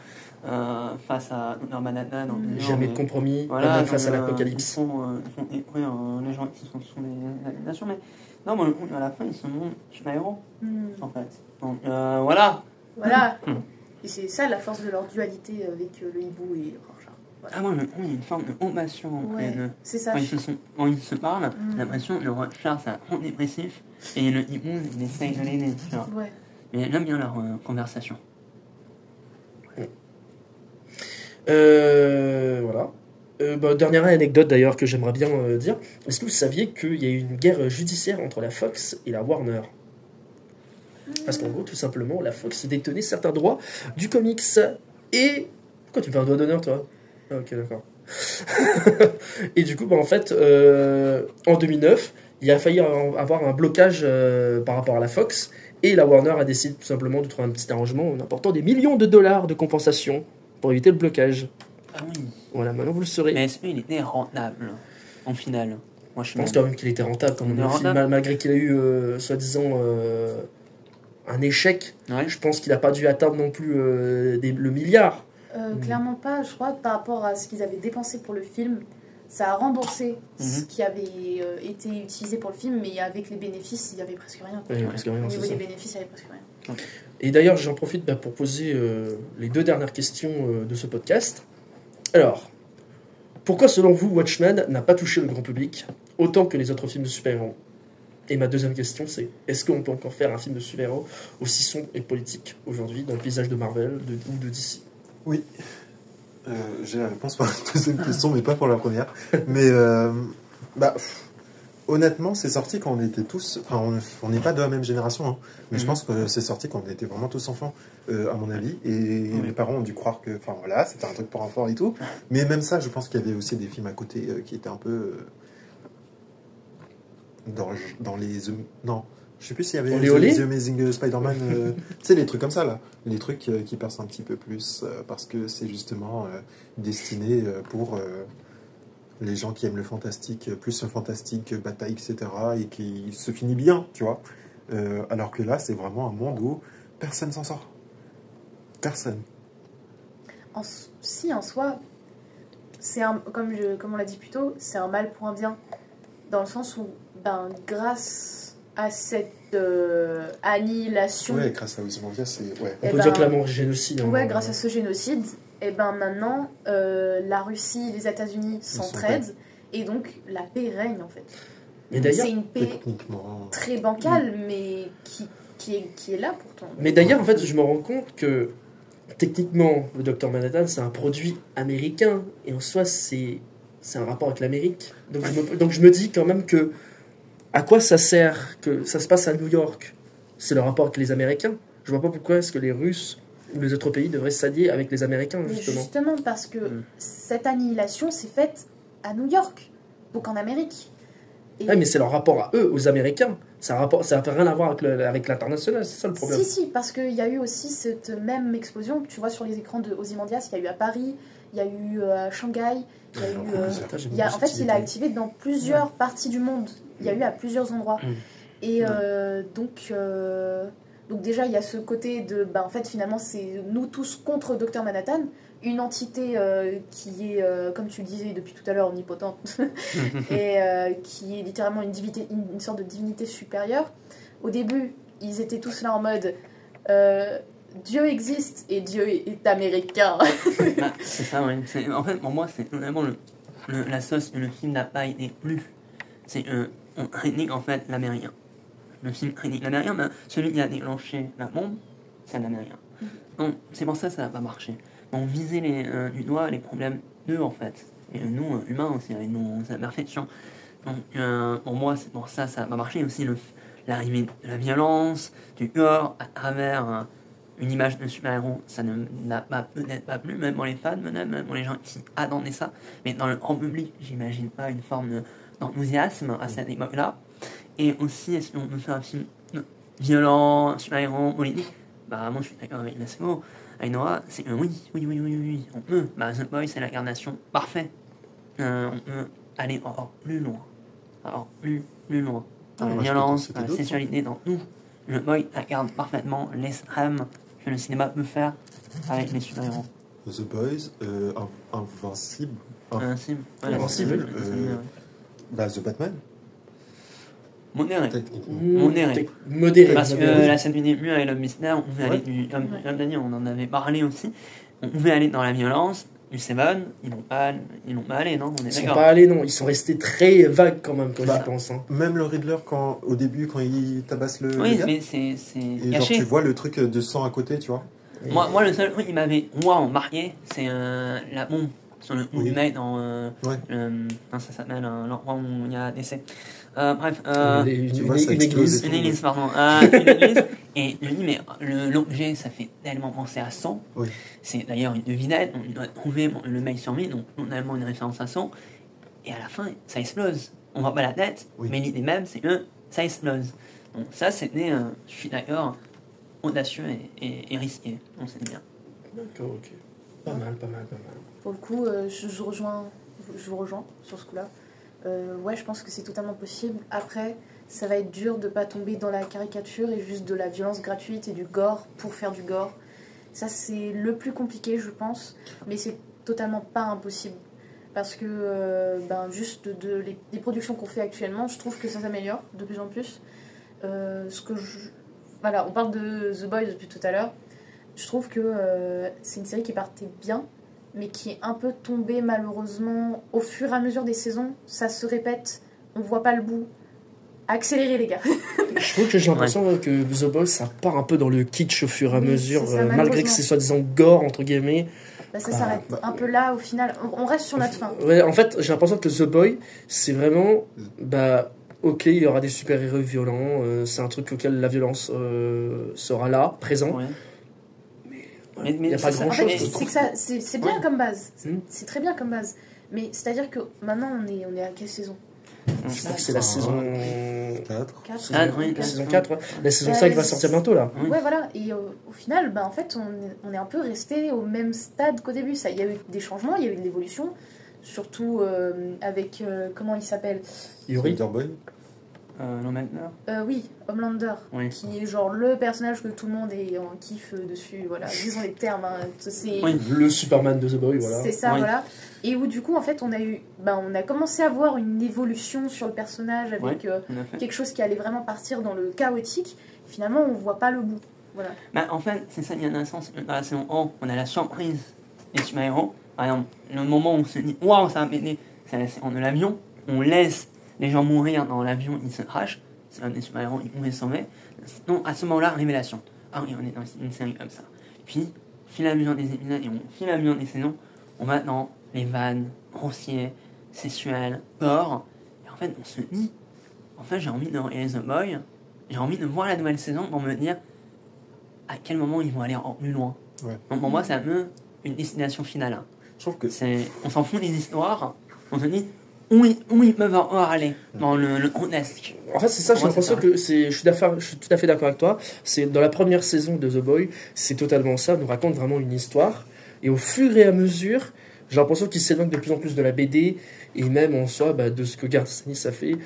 face à Dr. Manhattan. Jamais de compromis, voilà, même face à l'apocalypse. Ils font détruire les gens qui sont sous les habitations, mais non, moi, à la fin, ils se montrent super-héros, en fait. Donc, voilà. Voilà. Et c'est ça la force de leur dualité avec le hibou et Rorschach. Voilà. Ah, moi, il y a une forme de compassion ouais, c'est ça. Quand ils se parlent, j'ai l'impression que le Rorschach, c'est un grand dépressif, et le hibou, il essaye de l'aider, tu vois. Ouais. Mais j'aime bien leur conversation. Voilà. Dernière anecdote d'ailleurs que j'aimerais bien dire. Est-ce que vous saviez qu'il y a eu une guerre judiciaire entre la Fox et la Warner? Parce qu'en gros, tout simplement, la Fox détenait certains droits du comics. Et... Pourquoi tu fais un doigt d'honneur, toi? Ah, ok, d'accord. Et du coup, en fait, en 2009, il a failli avoir un blocage par rapport à la Fox. Et la Warner a décidé tout simplement de trouver un petit arrangement en apportant des millions de dollars de compensation pour éviter le blocage. Ah oui. Voilà, maintenant vous le saurez. Mais est-ce qu'il était rentable, en finale? Moi, je pense quand même qu'il était rentable quand même. Le film, malgré qu'il a eu, soi-disant, un échec, ouais. Je pense qu'il n'a pas dû atteindre non plus le milliard. Clairement pas, je crois, par rapport à ce qu'ils avaient dépensé pour le film. Ça a remboursé ce qui avait été utilisé pour le film, mais avec les bénéfices, il n'y avait presque rien. Ouais, presque rien, au niveau des bénéfices, il n'y avait presque rien. Okay. Et d'ailleurs, j'en profite pour poser les deux dernières questions de ce podcast. Alors, pourquoi selon vous, Watchmen n'a pas touché le grand public autant que les autres films de super-héros? Et ma deuxième question, c'est est-ce qu'on peut encore faire un film de super-héros aussi sombre et politique aujourd'hui dans le paysage de Marvel ou de DC? Oui. J'ai la réponse pour la deuxième question, mais pas pour la première. Mais honnêtement, c'est sorti quand on était tous... Enfin, on n'est pas de la même génération, hein, mais je pense que c'est sorti quand on était vraiment tous enfants, à mon avis. Et mes parents ont dû croire que... Enfin, voilà, c'était un truc pour enfants et tout. Mais même ça, je pense qu'il y avait aussi des films à côté qui étaient un peu... dans les... Non, je sais plus s'il y avait les Amazing Spider-Man, tu sais, les trucs comme ça, là. Les trucs qui percent un petit peu plus, parce que c'est justement destiné pour les gens qui aiment le fantastique, plus le fantastique, bataille, etc., et qui se finit bien, tu vois. Alors que là, c'est vraiment un monde où personne s'en sort. Personne. En soi, c'est comme on l'a dit plus tôt, c'est un mal pour un bien. Dans le sens où, grâce à cette annihilation... Ouais, grâce à Ozymandias, c'est... Ouais. On peut dire clairement génocide. Ouais, grâce à ce génocide, et maintenant, la Russie, les États-Unis s'entraident, et donc la paix règne, en fait. Mais d'ailleurs, c'est une paix très bancale, mais qui est là pourtant. Mais d'ailleurs, en fait, je me rends compte que, techniquement, le Dr Manhattan, c'est un produit américain, et en soi, c'est un rapport avec l'Amérique. Donc je me dis quand même que à quoi ça sert que ça se passe à New York? C'est le rapport avec les Américains. Je vois pas pourquoi est-ce que les Russes ou les autres pays devraient s'allier avec les Américains, justement. Justement parce que cette annihilation s'est faite à New York, donc en Amérique. Et... Ouais, mais c'est leur rapport à eux, aux Américains. Ça n'a rien à voir avec l'international, c'est ça le problème. Si, parce qu'il y a eu aussi cette même explosion que tu vois sur les écrans de Ozymandias. Il y a eu à Paris, il y a eu à Shanghai, il y a eu... en fait, il a activé dans plusieurs parties du monde. Il y a eu à plusieurs endroits. Et donc déjà, il y a ce côté de... en fait, finalement, c'est nous tous contre Dr Manhattan, une entité qui est, comme tu le disais depuis tout à l'heure, omnipotente, et qui est littéralement une sorte de divinité supérieure. Au début, ils étaient tous là en mode... Dieu existe et Dieu est américain. C'est ça, oui. En fait, pour moi, c'est vraiment la sauce que le film n'a pas été lu. C'est on critique en fait l'américain. Le film critique l'américain, celui qui a déclenché la bombe, c'est l'américain. Donc, c'est pour ça que ça n'a pas marché. On visait du doigt les problèmes d'eux en fait. Et nous, humains aussi, avec nos imperfections. Donc, pour moi, c'est pour ça que ça n'a pas marché. Aussi l'arrivée de la violence, du gore à travers une image de super-héros, ça n'a peut-être pas plu, même pour les fans, même pour les gens qui attendaient ça. Mais dans le grand public, j'imagine pas une forme d'enthousiasme à cette époque-là. Et aussi, est-ce qu'on peut faire un film violent, super-héros, politique? Bah, moi je suis d'accord avec Massimo. Ainhoa, c'est oui, on peut. Bah, The Boys, c'est l'incarnation parfaite. On peut aller encore plus loin. Alors, plus loin. Dans la violence, dans la sexualité, dans tout. The Boys incarne parfaitement l'extrême que le cinéma peut faire avec les super-héros. The Boys, Invincible. Invincible. The Batman. Modéré. Modéré. Parce que la scène du début avec l'homme mystère, on pouvait aller comme Daniel, on en avait parlé aussi, on pouvait aller dans la violence, du Seven, ils n'ont pas allé, non? Ils sont pas allés, non, ils sont restés très vagues quand même, quand j'y pense. Hein. Même le Riddler, au début, quand il tabasse le oui, gars, mais c'est et caché. genre, tu vois le truc de sang à côté, tu vois. Moi, le seul truc qui m'avait marqué, c'est la bombe sur le du mec dans ça s'appelle l'endroit où il y a décès. Bref, une église. Une église, pardon. Une église. Et je me dis, mais l'objet, ça fait tellement penser à sang. Oui. C'est d'ailleurs une devinette. On doit trouver le mec sur lui, donc totalement une référence à sang. Et à la fin, ça explose. On voit pas la tête, mais l'idée même, c'est que ça explose. Donc ça, c'était, je suis d'accord, audacieux et risqué. Donc c'était bien. D'accord, ok. Pas mal. Pour le coup, je vous rejoins sur ce coup-là. Ouais, je pense que c'est totalement possible. Après, ça va être dur de pas tomber dans la caricature et juste de la violence gratuite et du gore pour faire du gore. Ça, c'est le plus compliqué, je pense. Mais c'est totalement pas impossible. Parce que juste les productions qu'on fait actuellement, je trouve que ça s'améliore de plus en plus. Voilà, on parle de The Boys depuis tout à l'heure. Je trouve que c'est une série qui partait bien, mais qui est un peu tombée malheureusement au fur et à mesure des saisons. Ça se répète, on voit pas le bout. Accélérez les gars. Je trouve que j'ai l'impression que The Boys, ça part un peu dans le kitsch au fur et à mesure, ça, malgré que c'est soi-disant gore, entre guillemets. Ça s'arrête un peu là au final, on reste sur notre fin. Ouais, en fait, j'ai l'impression que The Boy, c'est vraiment... ok, il y aura des super-héros violents, c'est un truc auquel la violence sera là, présent. Ouais. Mais il n'y a pas grand-chose. C'est bien comme base. C'est très bien comme base. Mais c'est-à-dire que maintenant, on est à quelle saison? Je crois que c'est la saison 4. La saison 4, ouais. La saison 5 va sortir bientôt, là. Ouais, voilà. Et au final, en fait, on est un peu resté au même stade qu'au début. Il y a eu des changements, il y a eu de l'évolution. Surtout avec... comment il s'appelle? Yuri. Oui, Homelander, qui est genre le personnage que tout le monde est en kiff dessus, voilà, disons les termes, hein. C'est le Superman de The Boy, voilà. C'est ça, voilà. Et où du coup, en fait, on a commencé à voir une évolution sur le personnage avec quelque chose qui allait vraiment partir dans le chaotique. Finalement, on voit pas le bout, voilà. En fait, c'est ça, il y a un sens. Dans la saison 1, on a la surprise des super-héros. Par exemple, le moment où on se dit, waouh, ça va péter, c'est la séquence de l'avion, on laisse les gens mourir dans l'avion, ils se crachent, c'est un des super-héros, ils pouvaient sauver. Donc à ce moment-là, révélation. Ah oui, on est dans une série comme ça. Puis, fil à mesure des épisodes et fil à mesure des saisons, on va dans les vannes, grossiers, sexuels, gore. Et en fait, on se dit, en fait, j'ai envie de regarder The Boy, j'ai envie de voir la nouvelle saison pour me dire à quel moment ils vont aller encore plus loin. Ouais. Donc pour moi, c'est un peu une destination finale. Je trouve que... On s'en fout des histoires, on se dit où ils peuvent encore aller dans le contexte. En fait, c'est ça, j'ai l'impression que je suis tout à fait d'accord avec toi. C'est dans la première saison de The Boy, c'est totalement ça, on nous raconte vraiment une histoire. Et au fur et à mesure, j'ai l'impression qu'il s'éloigne de plus en plus de la BD et même en soi de ce que Garth Ennis a fait.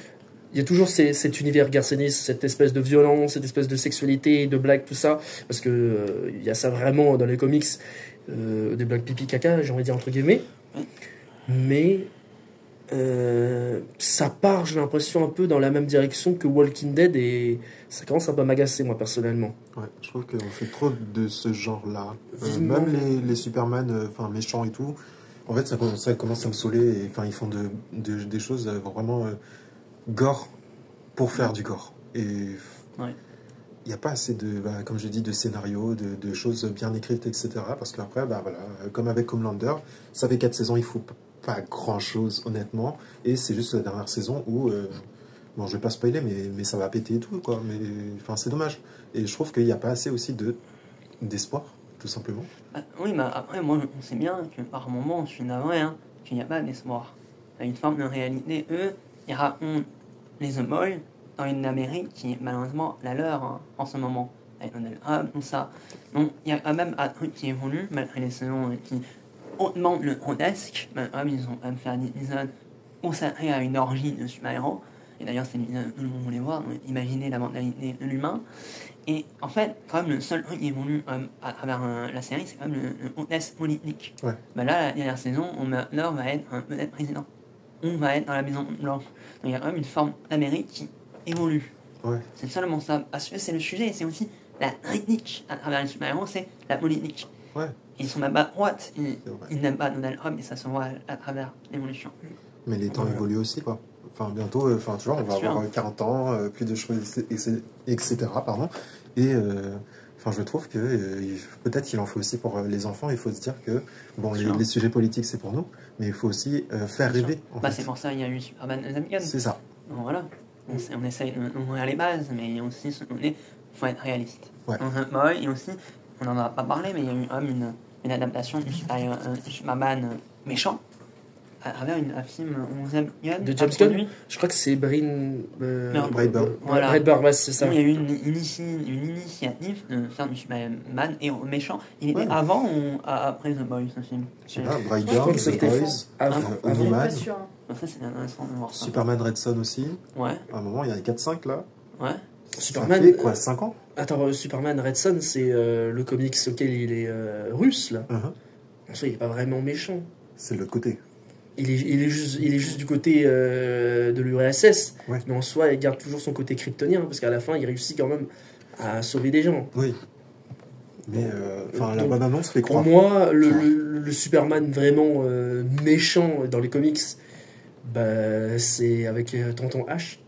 Il y a toujours cet univers Garth Ennis, cette espèce de violence, cette espèce de sexualité, de blagues, tout ça. Parce que il y a ça vraiment dans les comics, des blagues pipi caca, j'ai envie de dire entre guillemets. Mais ça part, j'ai l'impression, un peu dans la même direction que Walking Dead et ça commence un peu à m'agacer, moi, personnellement. Ouais, je trouve qu'on fait trop de ce genre-là. Même les Superman, méchants et tout, en fait, ça commence à me saouler et ils font des choses vraiment gore pour faire du gore. Et il n'y a pas assez comme je dis, de scénarios, de choses bien écrites, etc. Parce qu'après, comme avec Homelander, ça fait 4 saisons, il faut pas grand chose honnêtement, et c'est juste la dernière saison où je vais pas spoiler mais ça va péter et tout quoi, mais c'est dommage, et je trouve qu'il n'y a pas assez aussi de d'espoir, tout simplement. Oui, mais après, moi, on sait bien que par moments, je suis navré, hein, qu'il n'y a pas d'espoir. Il y a une forme de réalité. Eux, ils racontent les The Boys dans une Amérique qui est malheureusement la leur hein, en ce moment. Avec Donald Trump, tout ça. Donc, il y a quand même un truc qui évolue, malgré les saisons qui augmentent le grotesque. Ils ont quand même fait un épisode consacré à une orgie de super-héros. Et d'ailleurs, c'est l'épisode que tout le monde voulait voir. Donc, imaginez la mentalité de l'humain. Et en fait, quand même, le seul truc qui évolue à travers la série, c'est quand même le contexte politique. Ouais. Là, la dernière saison, Leur va être peut-être président. On va être dans la Maison Blanche. Donc il y a quand même une forme d'Amérique qui évolue. Ouais. C'est seulement ça. Parce que c'est le sujet, c'est aussi la critique à travers les super-héros, c'est la politique. Ouais. Ils sont même à droite, ils n'aiment pas Donald Trump, et ça se voit à travers l'évolution. Mais les temps évoluent aussi, quoi. Enfin, bientôt, tu vois, on va avoir 40 ans, plus de choses, etc. Pardon. Et je trouve que peut-être qu'il en faut aussi pour les enfants. Il faut se dire que bon, les sujets politiques, c'est pour nous, mais il faut aussi faire rêver. C'est pour ça qu'il y a eu Superman Gun. C'est ça. Donc, voilà. On essaye d'ouvrir les bases, mais il y a aussi ce côté, il faut être réaliste. Ouais. Il y a aussi, on n'en a pas parlé, mais il y a eu quand même une adaptation du Superman méchant à travers un film 11e Gun de James Gunn. Je crois que c'est Brightburn. Brightburn, c'est ça. Il y a eu une initiative de faire du Superman héros méchant. Il était avant ou après The Boys, ce film? Je sais pas, Brightburn, The Boys, Omni-Man. Ça, c'est intéressant de voir ça. Superman Red Son aussi. Ouais. À un moment, il y a 4-5 là. Ouais. Superman. Ça fait quoi, 5 ans? Attends, Superman Red Son, c'est le comics auquel il est russe là. En soi, il est pas vraiment méchant. C'est de l'autre côté. Il est juste du côté de l'URSS. Ouais. Mais en soi, il garde toujours son côté kryptonien parce qu'à la fin, il réussit quand même à sauver des gens. Oui. Mais la bande-annonce fait croire. Pour moi, le Superman vraiment méchant dans les comics, c'est avec Tonton H.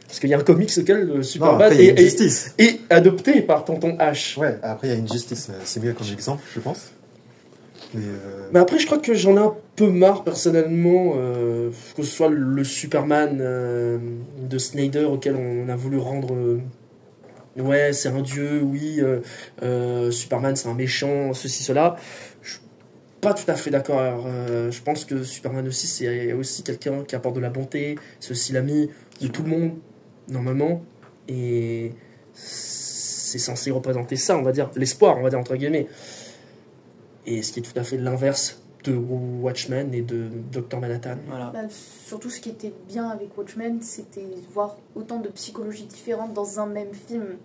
Parce qu'il y a un comics auquel Superman est adopté par Tonton H. Ouais, après il y a une justice. C'est mieux comme exemple, je pense. Mais après, je crois que j'en ai un peu marre personnellement que ce soit le Superman de Snyder auquel on a voulu rendre ouais, c'est un dieu, oui, Superman c'est un méchant, ceci, cela. Je suis pas tout à fait d'accord. Je pense que Superman aussi, c'est aussi quelqu'un qui apporte de la bonté, c'est aussi l'ami de tout le monde, normalement, et c'est censé représenter ça, on va dire, l'espoir, on va dire, entre guillemets. Et ce qui est tout à fait l'inverse de Watchmen et de Dr Manhattan. Voilà. Surtout, ce qui était bien avec Watchmen, c'était voir autant de psychologies différentes dans un même film,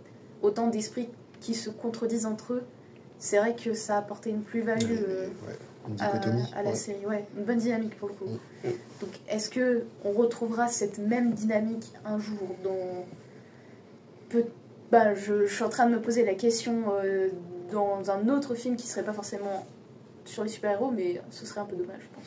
autant d'esprits qui se contredisent entre eux. C'est vrai que ça a apporté une plus-value à la série. Ouais, une bonne dynamique pour le coup. Donc, est-ce qu'on retrouvera cette même dynamique un jour dans... je suis en train de me poser la question dans un autre film qui serait pas forcément sur les super-héros, mais ce serait un peu dommage, je pense.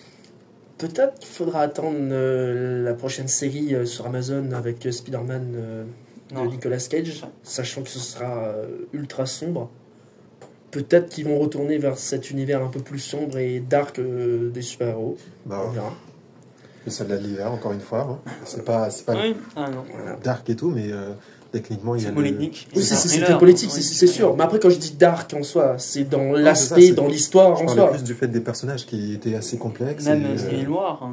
Peut-être qu'il faudra attendre la prochaine série sur Amazon avec Spider-Man de Nicolas Cage, sachant que ce sera ultra sombre. Peut-être qu'ils vont retourner vers cet univers un peu plus sombre et dark des super-héros. On verra. Le soldat de l'hiver, encore une fois. Hein. C'est pas dark et tout, mais techniquement, il y a politique. Oui, c'est très politique, c'est sûr. Mais après, quand je dis dark en soi, c'est dans l'aspect, dans l'histoire en soi. Je parlais plus du fait des personnages qui étaient assez complexes. Même Civil War.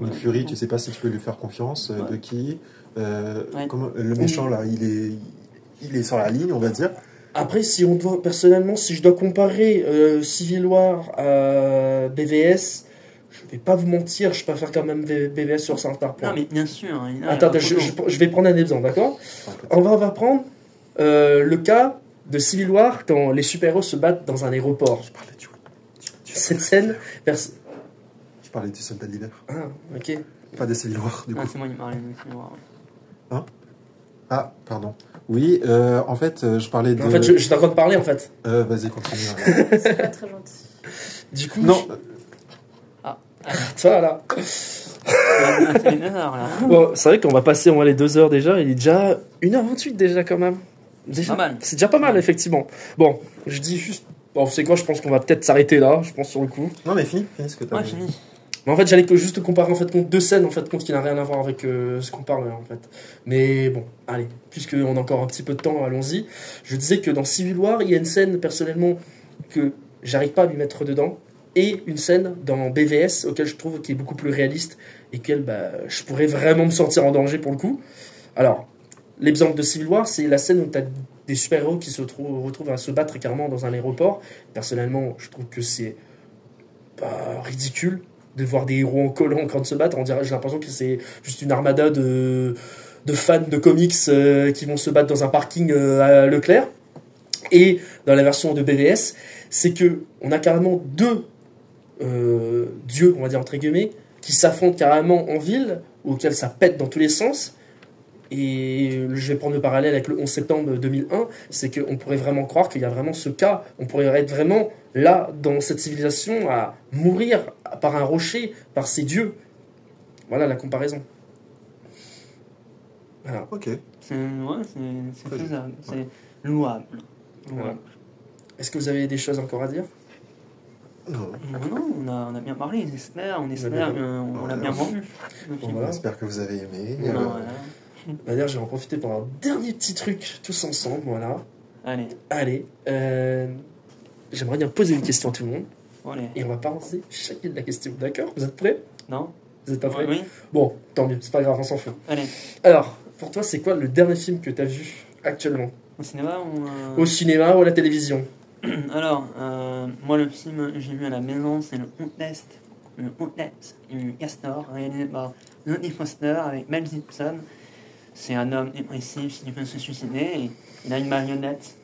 Nick Fury, tu sais pas si tu peux lui faire confiance. Bucky, le méchant là, il est sur la ligne, on va dire. Après, si je dois comparer Civil War à BVS, je vais pas vous mentir, je préfère quand même BVS sur certains points. Non, mais bien sûr. Attends, je vais prendre un exemple, d'accord ? On va prendre le cas de Civil War quand les super-héros se battent dans un aéroport. Je parlais cette scène... Je parlais du soldat de l'hiver. Ah, ok. Pas des Civil War, du coup. C'est moi qui parlais de Civil War. Hein ? Ah, pardon. Oui, en fait, je parlais de... En fait, je t'en train de parler, en fait. Vas-y, continue. C'est pas très gentil. Du coup... Non. Toi, là. Bon, c'est vrai qu'on va passer les 2 heures déjà. Il est déjà 1h28 déjà, quand même. Pas mal. C'est déjà pas mal, effectivement. Bon, je dis juste... Bon, c'est quoi, je pense qu'on va peut-être s'arrêter là, je pense, sur le coup. Non, mais finis ce que tu as dit. Fini. Mais en fait, j'allais juste comparer en fait contre deux scènes en fait contre qui n'a rien à voir avec ce qu'on parle en fait. Mais bon, allez, puisqu'on a encore un petit peu de temps, allons-y. Je disais que dans Civil War, il y a une scène personnellement que j'arrive pas à lui mettre dedans, et une scène dans BVS auquel je trouve qui est beaucoup plus réaliste et qu'elle, je pourrais vraiment me sentir en danger pour le coup. Alors, l'exemple de Civil War, c'est la scène où tu as des super-héros qui se retrouvent à se battre carrément dans un aéroport. Personnellement, je trouve que c'est ridicule de voir des héros en collant en train de se battre. J'ai l'impression que c'est juste une armada de fans de comics qui vont se battre dans un parking à Leclerc. Et dans la version de BVS, c'est que on a carrément deux dieux, on va dire entre guillemets, qui s'affrontent carrément en ville, auquel ça pète dans tous les sens. Et je vais prendre le parallèle avec le 11 septembre 2001, c'est qu'on pourrait vraiment croire qu'il y a vraiment ce cas, on pourrait être vraiment là, dans cette civilisation, à mourir par un rocher, par ces dieux. Voilà la comparaison. Voilà. Ok. C'est faisable, c'est louable. Voilà. Est-ce que vous avez des choses encore à dire? Non, on a bien parlé, on espère, on l'a bien vendu. Voilà. J'espère que vous avez aimé. D'ailleurs, je vais en profiter pour un dernier petit truc tous ensemble, voilà. Allez. J'aimerais bien poser une question à tout le monde. Allez. Et on va penser chacune de la question, d'accord? Vous êtes prêts? Non. Vous êtes pas prêts? Oui. Bon, tant mieux, c'est pas grave, on s'en fout. Allez. Alors, pour toi, c'est quoi le dernier film que t'as vu actuellement? Au cinéma ou Au cinéma ou à la télévision? Alors, moi, le film que j'ai vu à la maison, c'est le Outlast du Castor, réalisé par Jodie Foster avec Mel Gibson. C'est un homme dépressif qui veut se suicider et il a une marionnette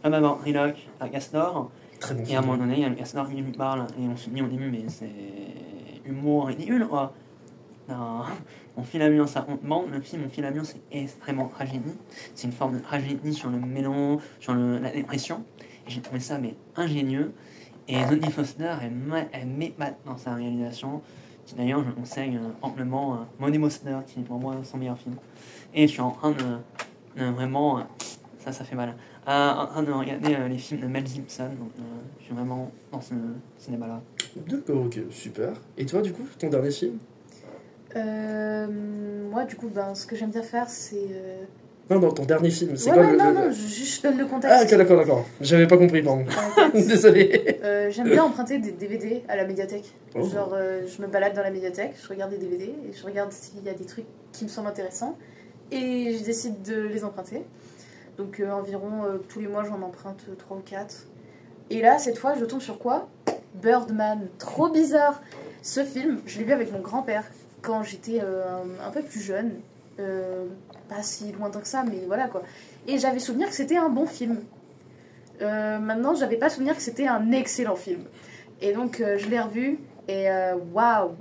comme un ventriloque à Castor. Très bon et film. à un moment donné, il y a le Castor qui lui parle et on se dit au début, mais c'est humour ridicule quoi. Non, on file la ça hontement. Le film, on file la c'est extrêmement tragédie. C'est une forme de tragédie sur le mélange, sur la dépression. Et j'ai trouvé ça mais ingénieux. Et Jodie Foster, elle m'épate dans sa réalisation. D'ailleurs, je conseille amplement Money Monster, qui est pour moi son meilleur film. Et je suis en train de vraiment, ça fait mal, en train de regarder les films de Mel Gibson. Donc, je suis vraiment dans ce cinéma-là. D'accord, ok, super. Et toi, du coup, ton dernier film? Moi, du coup, ce que j'aime bien faire, c'est... Non, ton dernier film, c'est ouais, quoi je donne le contexte. Ah, ok, d'accord. J'avais pas compris, pardon. Désolé. J'aime bien emprunter des DVD à la médiathèque. Oh. Genre, je me balade dans la médiathèque, je regarde des DVD, et je regarde s'il y a des trucs qui me semblent intéressants, et je décide de les emprunter. Donc, environ tous les mois, j'en emprunte 3 ou 4. Et là, cette fois, je tombe sur quoi? Birdman. Trop bizarre. Ce film, je l'ai vu avec mon grand-père quand j'étais un peu plus jeune. Pas si lointain que ça, mais voilà quoi. Et j'avais souvenir que c'était un bon film. Maintenant, j'avais pas souvenir que c'était un excellent film. Et donc, je l'ai revu et waouh.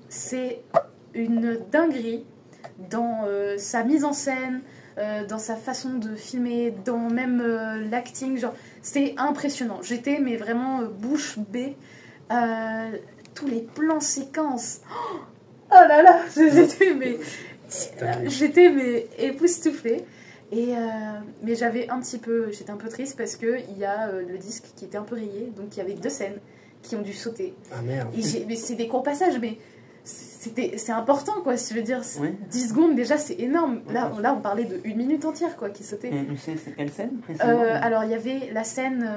C'est une dinguerie dans sa mise en scène, dans sa façon de filmer, dans même l'acting. Genre, c'est impressionnant. J'étais mais vraiment bouche bée. Tous les plans séquences. Oh là là, j'étais mais époustouflée. Mais j'étais un peu triste parce que il y a le disque qui était un peu rayé, donc il y avait 2 scènes qui ont dû sauter. Ah merde. Mais c'est des courts passages, mais c'est important quoi, si je veux dire. Oui. 10 secondes déjà, c'est énorme. Là, on parlait de 1 minute entière quoi qui sautait. Et tu sais, c'est quelle scène alors il y avait la scène,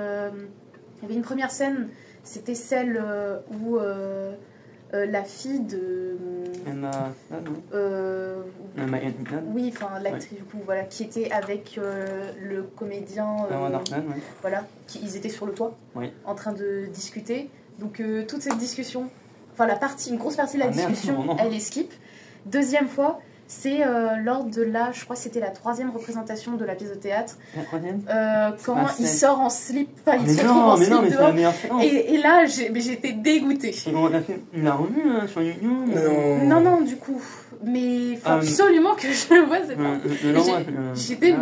il y avait une première scène, c'était celle où la fille de Emma oui, enfin l'actrice du coup, voilà, qui était avec le comédien voilà, ils étaient sur le toit en train de discuter. Donc toute cette discussion, enfin une grosse partie de la discussion, elle est skip. Deuxième fois, c'est lors de je crois que c'était la 3e représentation de la pièce de théâtre. La 3e quand il sort en slip, enfin il se retrouve en slip dehors. Et là, j'étais dégoûtée. Il l'a revu sur YouTube. Non, du coup. Mais il faut absolument que je le vois. J'étais.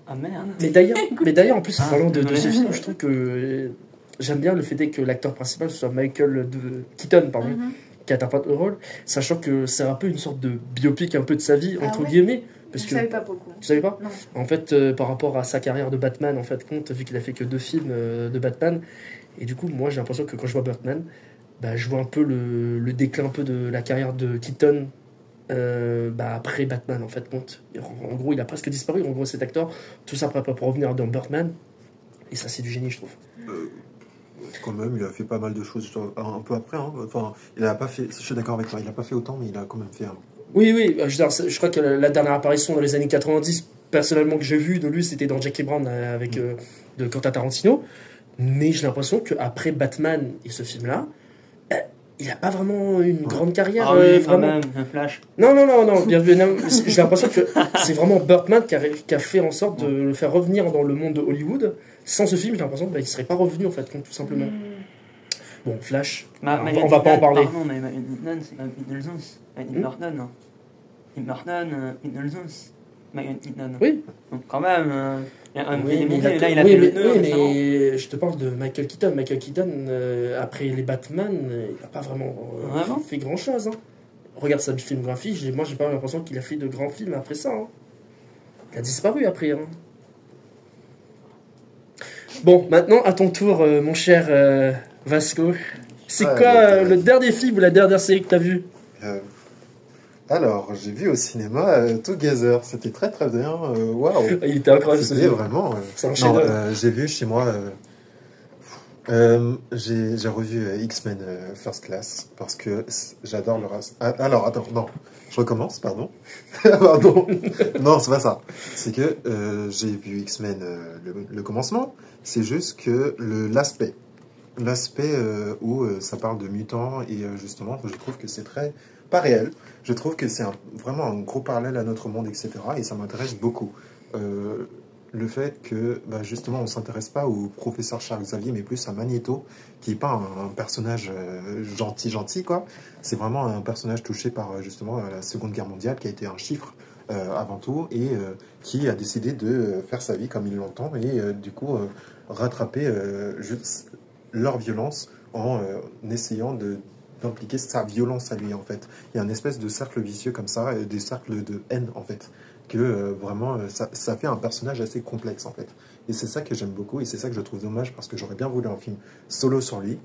Ah merde. Mais d'ailleurs, en plus, en parlant de ce film, je trouve que j'aime bien le fait que l'acteur principal soit Michael Keaton, pardon. Qui interprète le rôle, sachant que c'est un peu une sorte de biopic un peu de sa vie, entre guillemets, Parce Je que... savais pas pour le coup. Tu savais pas? Non. En fait, par rapport à sa carrière de Batman, en fait, compte, vu qu'il a fait que 2 films de Batman, et du coup, moi, j'ai l'impression que quand je vois Batman, bah, je vois un peu le déclin un peu de la carrière de Keaton après Batman, en fait, compte. En gros, il a presque disparu, en gros, cet acteur, tout ça pour revenir dans Birdman, et ça, c'est du génie, je trouve. Quand même, il a fait pas mal de choses un peu après. Hein. Enfin, il a pas fait, je suis d'accord avec toi, il a pas fait autant, mais il a quand même fait un... Oui, je crois que la dernière apparition dans les années 90, personnellement, que j'ai vu de lui, c'était dans Jackie Brown avec de Quentin Tarantino. Mais j'ai l'impression qu'après Batman et ce film-là, il n'a pas vraiment une grande carrière. Ah oui, quand vraiment. même, un Flash. Non, bien vu. Non, j'ai l'impression que c'est vraiment Birdman qui a fait en sorte de le faire revenir dans le monde de Hollywood. Sans ce film, j'ai l'impression qu'il ne serait pas revenu, en fait, tout simplement. Bon, Flash, on va pas en parler. Pardon, mais Burton, c'est quand même Burton. Burton. Oui. Donc quand même, il a Oui, mais là, il a fait le nœud. mais je te parle de Michael Keaton. Michael Keaton, après les Batman, il n'a pas vraiment fait grand-chose. Hein. Regarde sa filmographie, moi j'ai pas l'impression qu'il a fait de grands films après ça. Hein. Il a disparu après. Hein. Bon, maintenant à ton tour, mon cher Vasco. C'est quoi le dernier film ou la dernière série que tu as vu? Alors, j'ai vu au cinéma Together, c'était très très bien, waouh! Il était incroyable, c'était vraiment... c'est un chef-d'œuvre. J'ai vu chez moi, j'ai revu X-Men First Class, parce que j'adore le race. Alors, attends, non, je recommence, pardon. Pardon, non, c'est pas ça. C'est que j'ai vu X-Men le commencement, c'est juste que l'aspect où ça parle de mutants, et justement, je trouve que c'est très... pas réel. Je trouve que c'est vraiment un gros parallèle à notre monde, etc. Et ça m'intéresse beaucoup. Le fait que, justement, on ne s'intéresse pas au professeur Charles Xavier, mais plus à Magneto, qui n'est pas un personnage gentil, quoi. C'est vraiment un personnage touché par, justement, la Seconde Guerre mondiale, qui a été un chiffre avant tout, et qui a décidé de faire sa vie comme il l'entend, et du coup, rattraper leur violence en essayant d'impliquer sa violence à lui, en fait. Il y a une espèce de cercle vicieux comme ça, des cercles de haine, en fait, que vraiment, ça fait un personnage assez complexe, en fait. Et c'est ça que j'aime beaucoup, et c'est ça que je trouve dommage, parce que j'aurais bien voulu un film solo sur lui,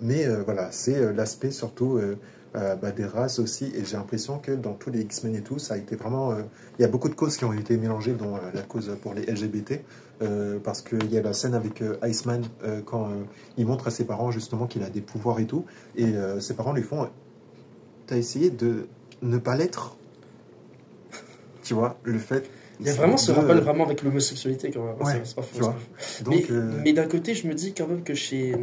mais voilà, c'est l'aspect surtout des races aussi, et j'ai l'impression que dans tous les X-Men et tout, ça a été vraiment... il y a beaucoup de causes qui ont été mélangées, dont la cause pour les LGBT, parce qu'il y a la scène avec Iceman quand il montre à ses parents justement qu'il a des pouvoirs et tout, et ses parents lui font t'as essayé de ne pas l'être, tu vois, le fait il y a vraiment ce rappel vraiment avec l'homosexualité quand même. Ouais, c'est pas faux, tu vois. Donc, mais d'un côté je me dis quand même que chez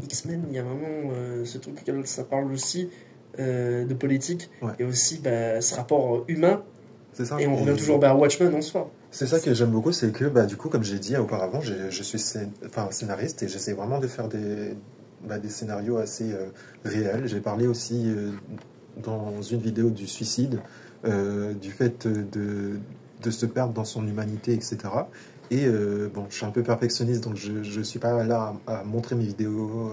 X-Men il y a vraiment ce truc ça parle aussi de politique, et aussi ce rapport humain. C'est ça. Et on revient toujours à Watchmen en soi. C'est ça que j'aime beaucoup, c'est que du coup, comme j'ai dit auparavant, je suis scénariste et j'essaie vraiment de faire des scénarios assez réels. J'ai parlé aussi dans une vidéo du suicide, du fait de se perdre dans son humanité, etc. Et je suis un peu perfectionniste, donc je suis pas là à montrer mes vidéos,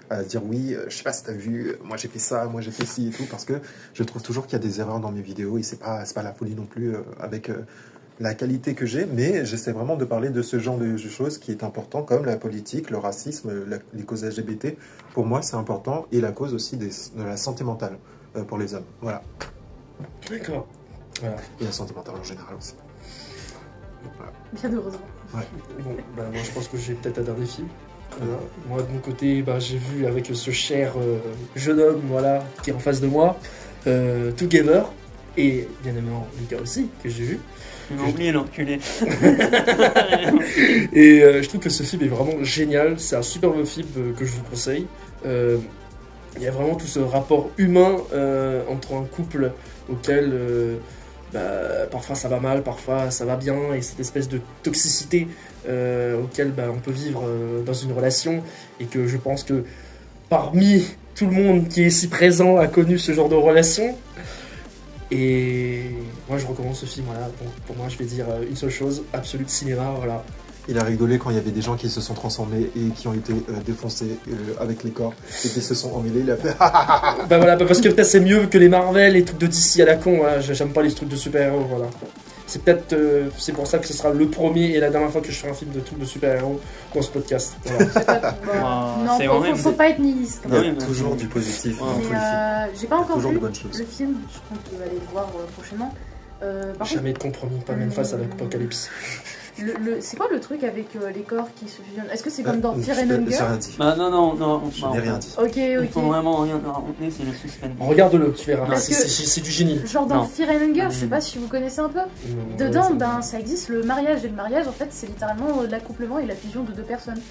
à dire oui, je sais pas si t'as vu, moi j'ai fait ça, moi j'ai fait ci et tout, parce que je trouve toujours qu'il y a des erreurs dans mes vidéos, et c'est pas la folie non plus avec la qualité que j'ai, mais j'essaie vraiment de parler de ce genre de choses qui est important, comme la politique, le racisme, les causes LGBT. Pour moi, c'est important, et la cause aussi de la santé mentale pour les hommes. Voilà. D'accord. Voilà. Et la santé mentale en général aussi. Voilà. Bien heureusement. Ouais. Bon, moi je pense que j'ai peut-être un dernier film. Voilà. Moi de mon côté, j'ai vu avec ce cher jeune homme qui est en face de moi, Together, et bien évidemment Lucas aussi, que j'ai vu. Tu m'as oublié l'enculé. Et je trouve que ce film est vraiment génial, c'est un superbe film que je vous conseille. Il y a vraiment tout ce rapport humain entre un couple auquel parfois ça va mal, parfois ça va bien, et cette espèce de toxicité auquel on peut vivre dans une relation, et que je pense que parmi tout le monde qui est ici présent a connu ce genre de relation. Et moi je recommande ce film, voilà. Donc, pour moi je vais dire une seule chose, Absolute Cinéma, voilà. Il a rigolé quand il y avait des gens qui se sont transformés et qui ont été défoncés avec les corps et qui se sont emmêlés. Il a fait Bah voilà, parce que peut-être c'est mieux que les Marvel, les trucs de DC à la con. Voilà. J'aime pas les trucs de super-héros. Voilà. C'est peut-être c'est pour ça que ce sera le premier et la dernière fois que je ferai un film de trucs de super-héros dans ce podcast. Voilà. Non, faut pas être nihiliste. il y a toujours du positif dans tous les films. J'ai pas encore toujours vu de bonnes choses. le film, je compte aller le voir prochainement. Par Jamais de compromis, pas même face à l'apocalypse. C'est quoi le truc avec les corps qui se fusionnent? Est-ce que c'est comme dans Fear and Hunger? J'ai rien dit. Bah non. Je n'ai rien dit. Ok. Il faut vraiment rien raconter, c'est le suspense. Regarde-le, tu verras. Parce que- C'est du génie. Genre dans Non. Fear and Hunger, je sais pas si vous connaissez un peu. Dedans, ben ça existe le mariage, et le mariage en fait c'est littéralement l'accouplement et la fusion de deux personnes.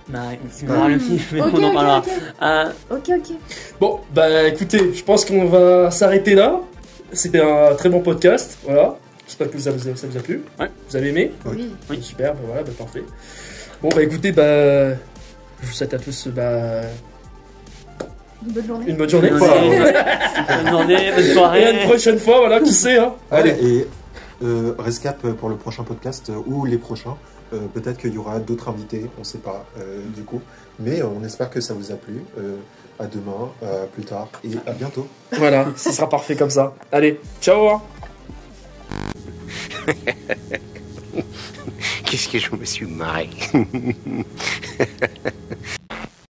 Bah, tu verras le film, mais Ok, on en ok, parlera. ok. Bon, bah écoutez, je pense qu'on va s'arrêter là. C'était un très bon podcast, voilà. J'espère que ça vous a plu. Ouais. Vous avez aimé? Oui. Super, bah voilà, bah parfait. Bon, bah écoutez, bah je vous souhaite à tous Une bonne journée. une bonne journée. Bonne Voilà. journée, bonne Et soirée. à une prochaine fois, voilà, qui sait, hein. Allez. Et rescap pour le prochain podcast ou les prochains. Peut-être qu'il y aura d'autres invités, on ne sait pas du coup. Mais on espère que ça vous a plu. À demain, plus tard et à bientôt. Voilà, ce sera parfait comme ça. Allez, ciao hein. Qu'est-ce que je me suis marré.